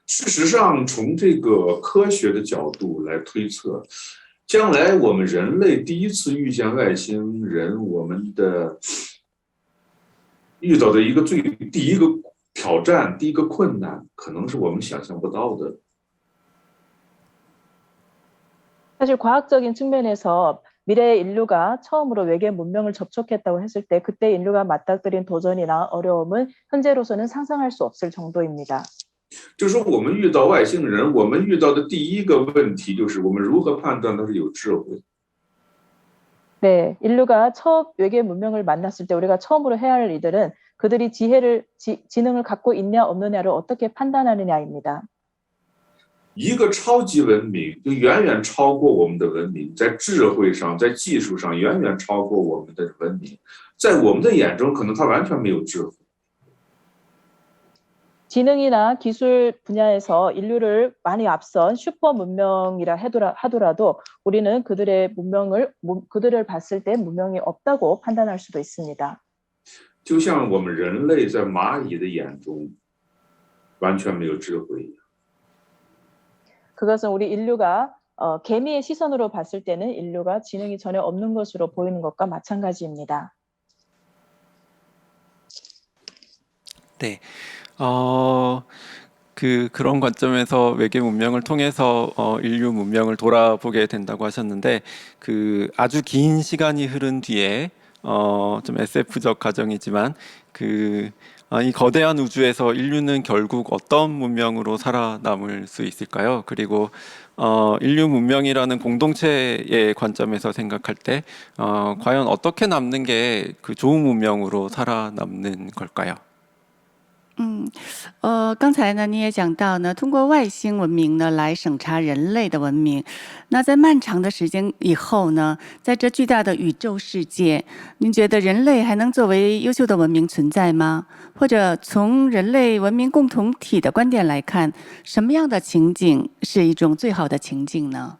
事实上，从这个科学的角度来推测，将来我们人类第一次遇见外星人，我们的遇到的第一个挑战、第一个困难，可能是我们想象不到的。 사실 과학적인 측면에서 미래의 인류가 처음으로 외계 문명을 접촉했다고 했을 때 그때 인류가 맞닥뜨린 도전이나 어려움은 현재로서는 상상할 수 없을 정도입니다. 就是说，我们遇到外星人，我们遇到的第一个问题就是我们如何判断他是有智慧。 네, 인류가 처음 외계 문명을 만났을 때 우리가 처음으로 해야 할 일들은 그들이 지능을 갖고 있냐 없느냐를 어떻게 판단하느냐입니다. 一个超级文明就远远超过我们的文明，在智慧上、在技术上远远超过我们的文明，在我们的眼中，可能他完全没有智慧。 지능이나 기술 분야에서 인류를 많이 앞선 슈퍼 문명이라 하더라도 우리는 그들을 봤을 때 문명이 없다고 판단할 수도 있습니다. 就像我们人类在蚂蚁的眼中完全没有智慧一样。 그것은 우리 인류가 개미의 시선으로 봤을 때는 인류가 지능이 전혀 없는 것으로 보이는 것과 마찬가지입니다. 네. 그런 관점에서 외계 문명을 통해서 인류 문명을 돌아보게 된다고 하셨는데 아주 긴 시간이 흐른 뒤에 좀 SF적 가정이지만 이 거대한 우주에서 인류는 결국 어떤 문명으로 살아남을 수 있을까요? 그리고 인류 문명이라는 공동체의 관점에서 생각할 때 과연 어떻게 남는 게 좋은 문명으로 살아남는 걸까요? 刚才呢，你也讲到呢，通过外星文明呢来审查人类的文明。那在漫长的时间以后呢，在这巨大的宇宙世界，您觉得人类还能作为优秀的文明存在吗？或者从人类文明共同体的观点来看，什么样的情景是一种最好的情境呢？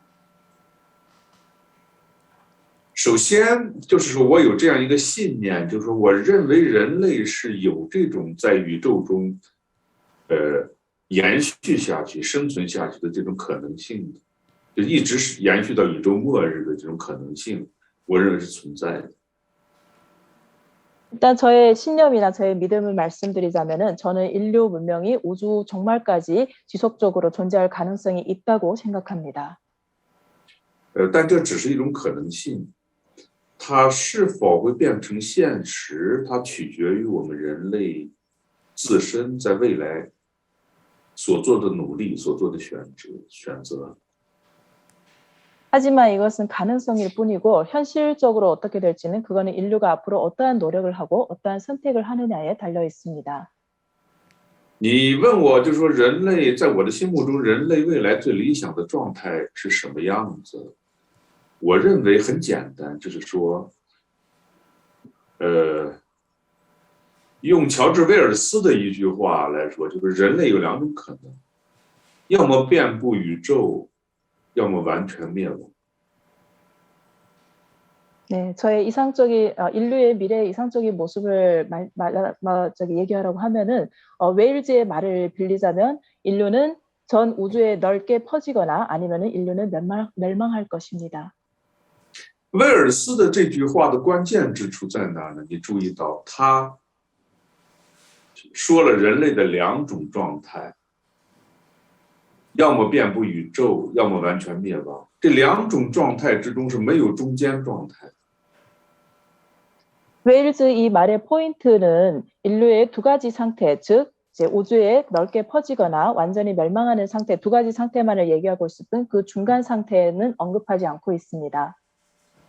首先就是说我有这样一个信念，就是说我认为人类是有这种在宇宙中延续下去、生存下去的这种可能性的。就一直是延续到宇宙末日的这种可能性，我认为是存在的。 일단 저의 신념이나 저의 믿음을 말씀드리자면은 저는 인류 문명이 우주 종말까지 지속적으로 존재할 가능성이 있다고 생각합니다. 但这只是一种可能性，它是否会变成现实，它取决于我们人类自身在未来所做的努力、所做的选择。 하지만 이것은 가능성일 뿐이고 현실적으로 어떻게 될지는 그거는 인류가 앞으로 어떠한 노력을 하고 어떠한 선택을 하느냐에 달려 있습니다. 你问我，就说人类在我的心目中，人类未来最理想的状态是什么样子？我认为很简单，就是说，用乔治·威尔斯的一句话来说，就是人类有两种可能，要么遍布宇宙，要么完全灭亡。 네, 저의 이상적인 인류의 미래의 이상적인 모습을 얘기하라고 하면은 웨일즈의 말을 빌리자면 인류는 전 우주에 넓게 퍼지거나 아니면은 인류는 멸망할 것입니다. 威尔斯的这句话的关键之处在哪呢？你注意到他说了人类的两种状态，要么遍布宇宙，要么完全灭亡。这两种状态之中是没有中间状态。 웨일즈 이 말의 포인트는 인류의 두 가지 상태, 즉 이제 우주에 넓게 퍼지거나 완전히 멸망하는 상태, 두 가지 상태만을 얘기하고 있을 뿐 그 중간 상태는 언급하지 않고 있습니다.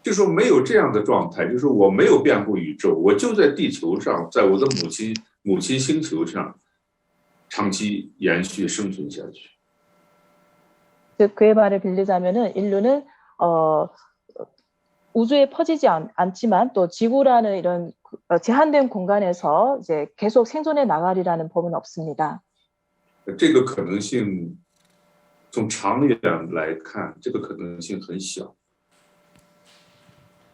就说没有这样的状态，就是我没有遍布宇宙，我就在地球上，在我的母亲星球上长期延续生存下去。 즉 그의 말을 빌리자면은 인류는 우주에 퍼지지 않지만 또 지구라는 이런 제한된 공간에서 이제 계속 생존해 나가리라는 법은 없습니다. 这个可能性从长远来看，这个可能性很小。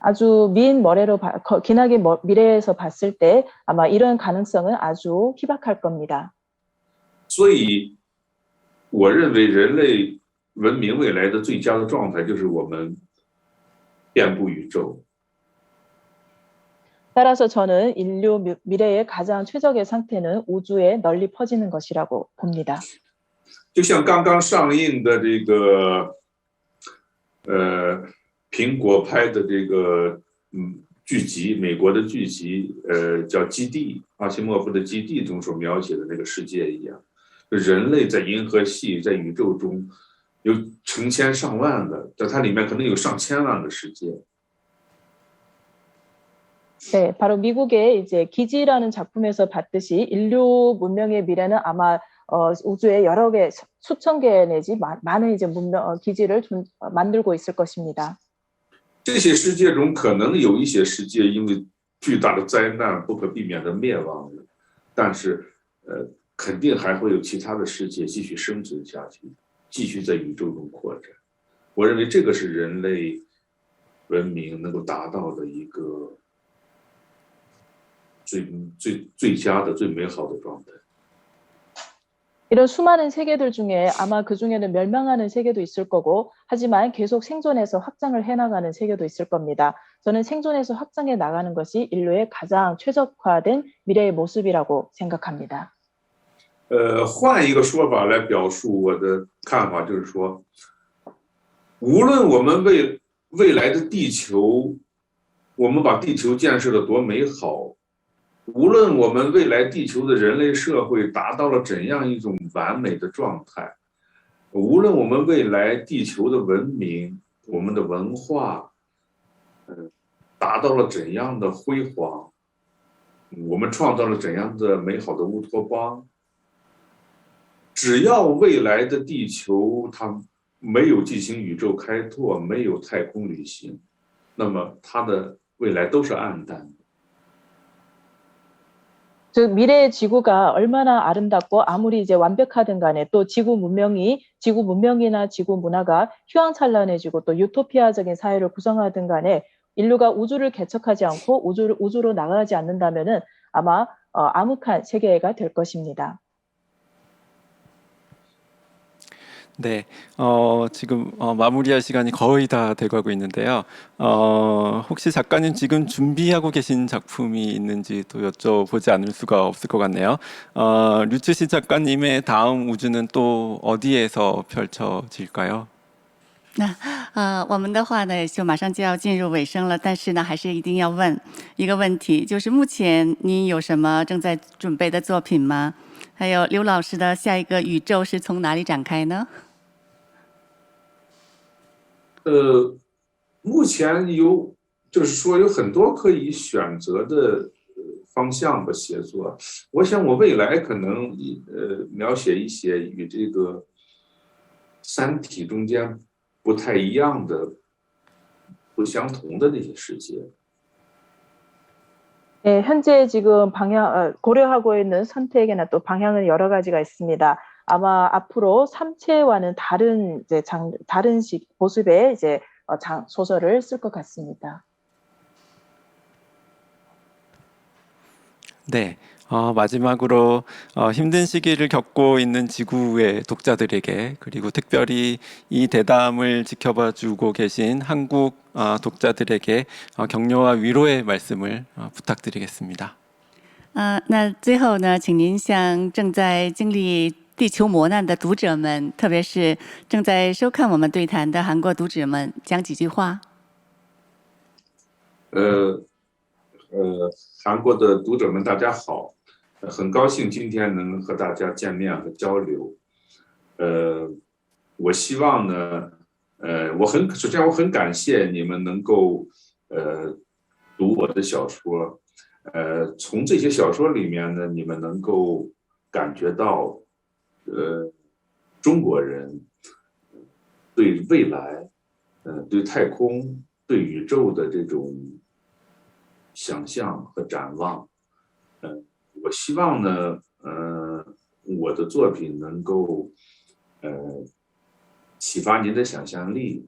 아주 기나긴 미래에서 봤을 때 아마 이런 가능성은 아주 희박할 겁니다. 所以，我认为人类文明未来的最佳的状态就是我们遍布宇宙。 따라서 저는 인류 미래의 가장 최적의 상태는 우주에 널리 퍼지는 것이라고 봅니다. 就像刚刚上映的这个，苹果拍的这个剧集，美国的剧集，叫《基地》，阿西莫夫的《基地》中所描写的那个世界一样，人类在银河系、在宇宙中有成千上万的，在它里面可能有上千万个世界。 네, 바로 미국의 이제 기지라는 작품에서 봤듯이 인류 문명의 미래는 아마 우주에 여러 개, 수천 개 내지 많은 이제 기지를 만들고 있을 것입니다. 这些世界中可能有一些世界因为巨大的灾难不可避免的灭亡了，但是肯定还会有其他的世界继续生存下去，继续在宇宙中扩展。我认为这个是人类文明能够达到的一个最佳的、最美好的状态。 이런 수많은 세계들 중에 아마 그 중에는 멸망하는 세계도 있을 거고 하지만 계속 생존해서 확장을 해나가는 세계도 있을 겁니다. 저는 생존해서 확장해 나가는 것이 인류의 가장 최적화된 미래의 모습이라고 생각합니다. 换一个说法来表述我的看法，就是说，无论我们未来的地球，我们把地球建设的多美好。 无论我们未来地球的人类社会达到了怎样一种完美的状态，无论我们未来地球的文明、我们的文化，达到了怎样的辉煌，我们创造了怎样的美好的乌托邦，只要未来的地球它没有进行宇宙开拓，没有太空旅行，那么它的未来都是暗淡的。 즉 미래의 지구가 얼마나 아름답고 아무리 이제 완벽하든 간에 또 지구 문명이나 지구 문화가 휘황찬란해지고 또 유토피아적인 사회를 구성하든 간에 인류가 우주를 개척하지 않고 우주로 나가지 않는다면은 아마 암흑한 세계가 될 것입니다. 네, 지금 마무리할 시간이 거의 다 돼가고 있는데요. 혹시 작가님 지금 준비하고 계신 작품이 있는지도 여쭤보지 않을 수가 없을 것 같네요. 류츠신 작가님의 다음 우주는 또 어디에서 펼쳐질까요?我们的话呢，就马上就要进入尾声了，但是呢，还是一定要问一个问题，就是目前你有什么正在准备的作品吗？还有刘老师的下一个宇宙是从哪里展开呢？目前就是说有很多可以选择的方向的写作。我想我未来可能描写一些与这个《三体》中间不太一样的、不相同的那些世界。 네, 현재 지금 고려하고 있는 선택이나 또 방향은 여러 가지가 있습니다. 아마 앞으로 삼체와는 다른 다른 모습의 소설을 쓸 것 같습니다. 네, 마지막으로 힘든 시기를 겪고 있는 지구의 독자들에게 그리고 특별히 이 대담을 지켜봐주고 계신 한국 독자들에게 격려와 위로의 말씀을 부탁드리겠습니다. 那最后呢，请您向正在经历地球磨难的读者们，特别是正在收看我们对谈的韩国读者们，讲几句话。韩国的读者们，大家好，很高兴今天能和大家见面和交流。我希望呢，首先我很感谢你们能够读我的小说，从这些小说里面呢，你们能够感觉到，中国人对未来，对太空、对宇宙的这种想象和展望。我希望呢，我的作品能够启发您的想象力，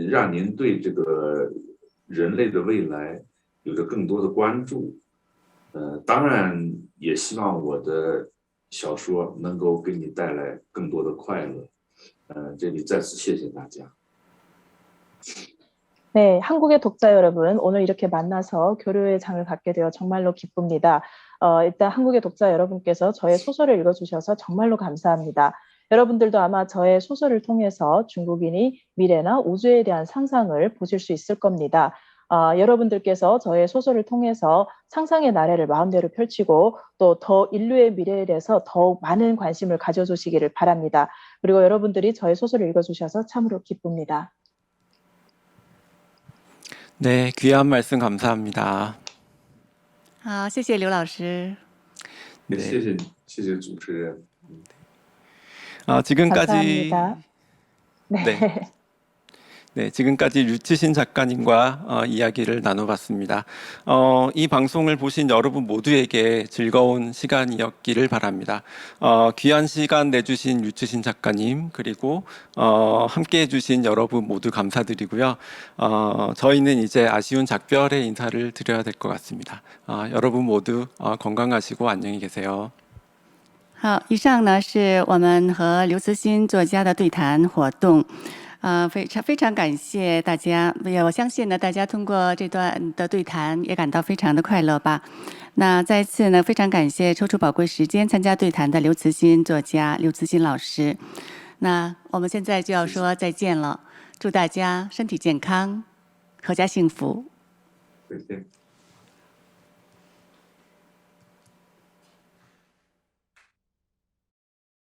让您对这个人类的未来有着更多的关注。当然也希望我的小说能够给你带来更多的快乐。这里再次谢谢大家。 네, 한국의 독자 여러분, 오늘 이렇게 만나서 교류의 장을 갖게 되어 정말로 기쁩니다. 일단 한국의 독자 여러분께서 저의 소설을 읽어주셔서 정말로 감사합니다. 여러분들도 아마 저의 소설을 통해서 중국인이 미래나 우주에 대한 상상을 보실 수 있을 겁니다. 여러분들께서 저의 소설을 통해서 상상의 나래를 마음대로 펼치고 또 더 인류의 미래에 대해서 더욱 많은 관심을 가져주시기를 바랍니다. 그리고 여러분들이 저의 소설을 읽어주셔서 참으로 기쁩니다. 네, 귀한 말씀 감사합니다. 好，谢谢刘老师。 也谢谢你，谢谢主持人。 지금까지 감사합니다. 네. 네, 지금까지 류츠신 작가님과 이야기를 나눠봤습니다. 이 방송을 보신 여러분 모두에게 즐거운 시간이었기를 바랍니다. 귀한 시간 내주신 류츠신 작가님 그리고 함께해 주신 여러분 모두 감사드리고요. 저희는 이제 아쉬운 작별의 인사를 드려야 될 것 같습니다. 여러분 모두 건강하시고 안녕히 계세요. 好，以上呢是我们和刘慈欣作家的对谈活动。非常感谢大家，我相信呢，大家通过这段的对谈也感到非常的快乐吧。那再次呢，非常感谢抽出宝贵时间参加对谈的刘慈欣作家刘慈欣老师。那我们现在就要说再见了，祝大家身体健康，阖家幸福。再见。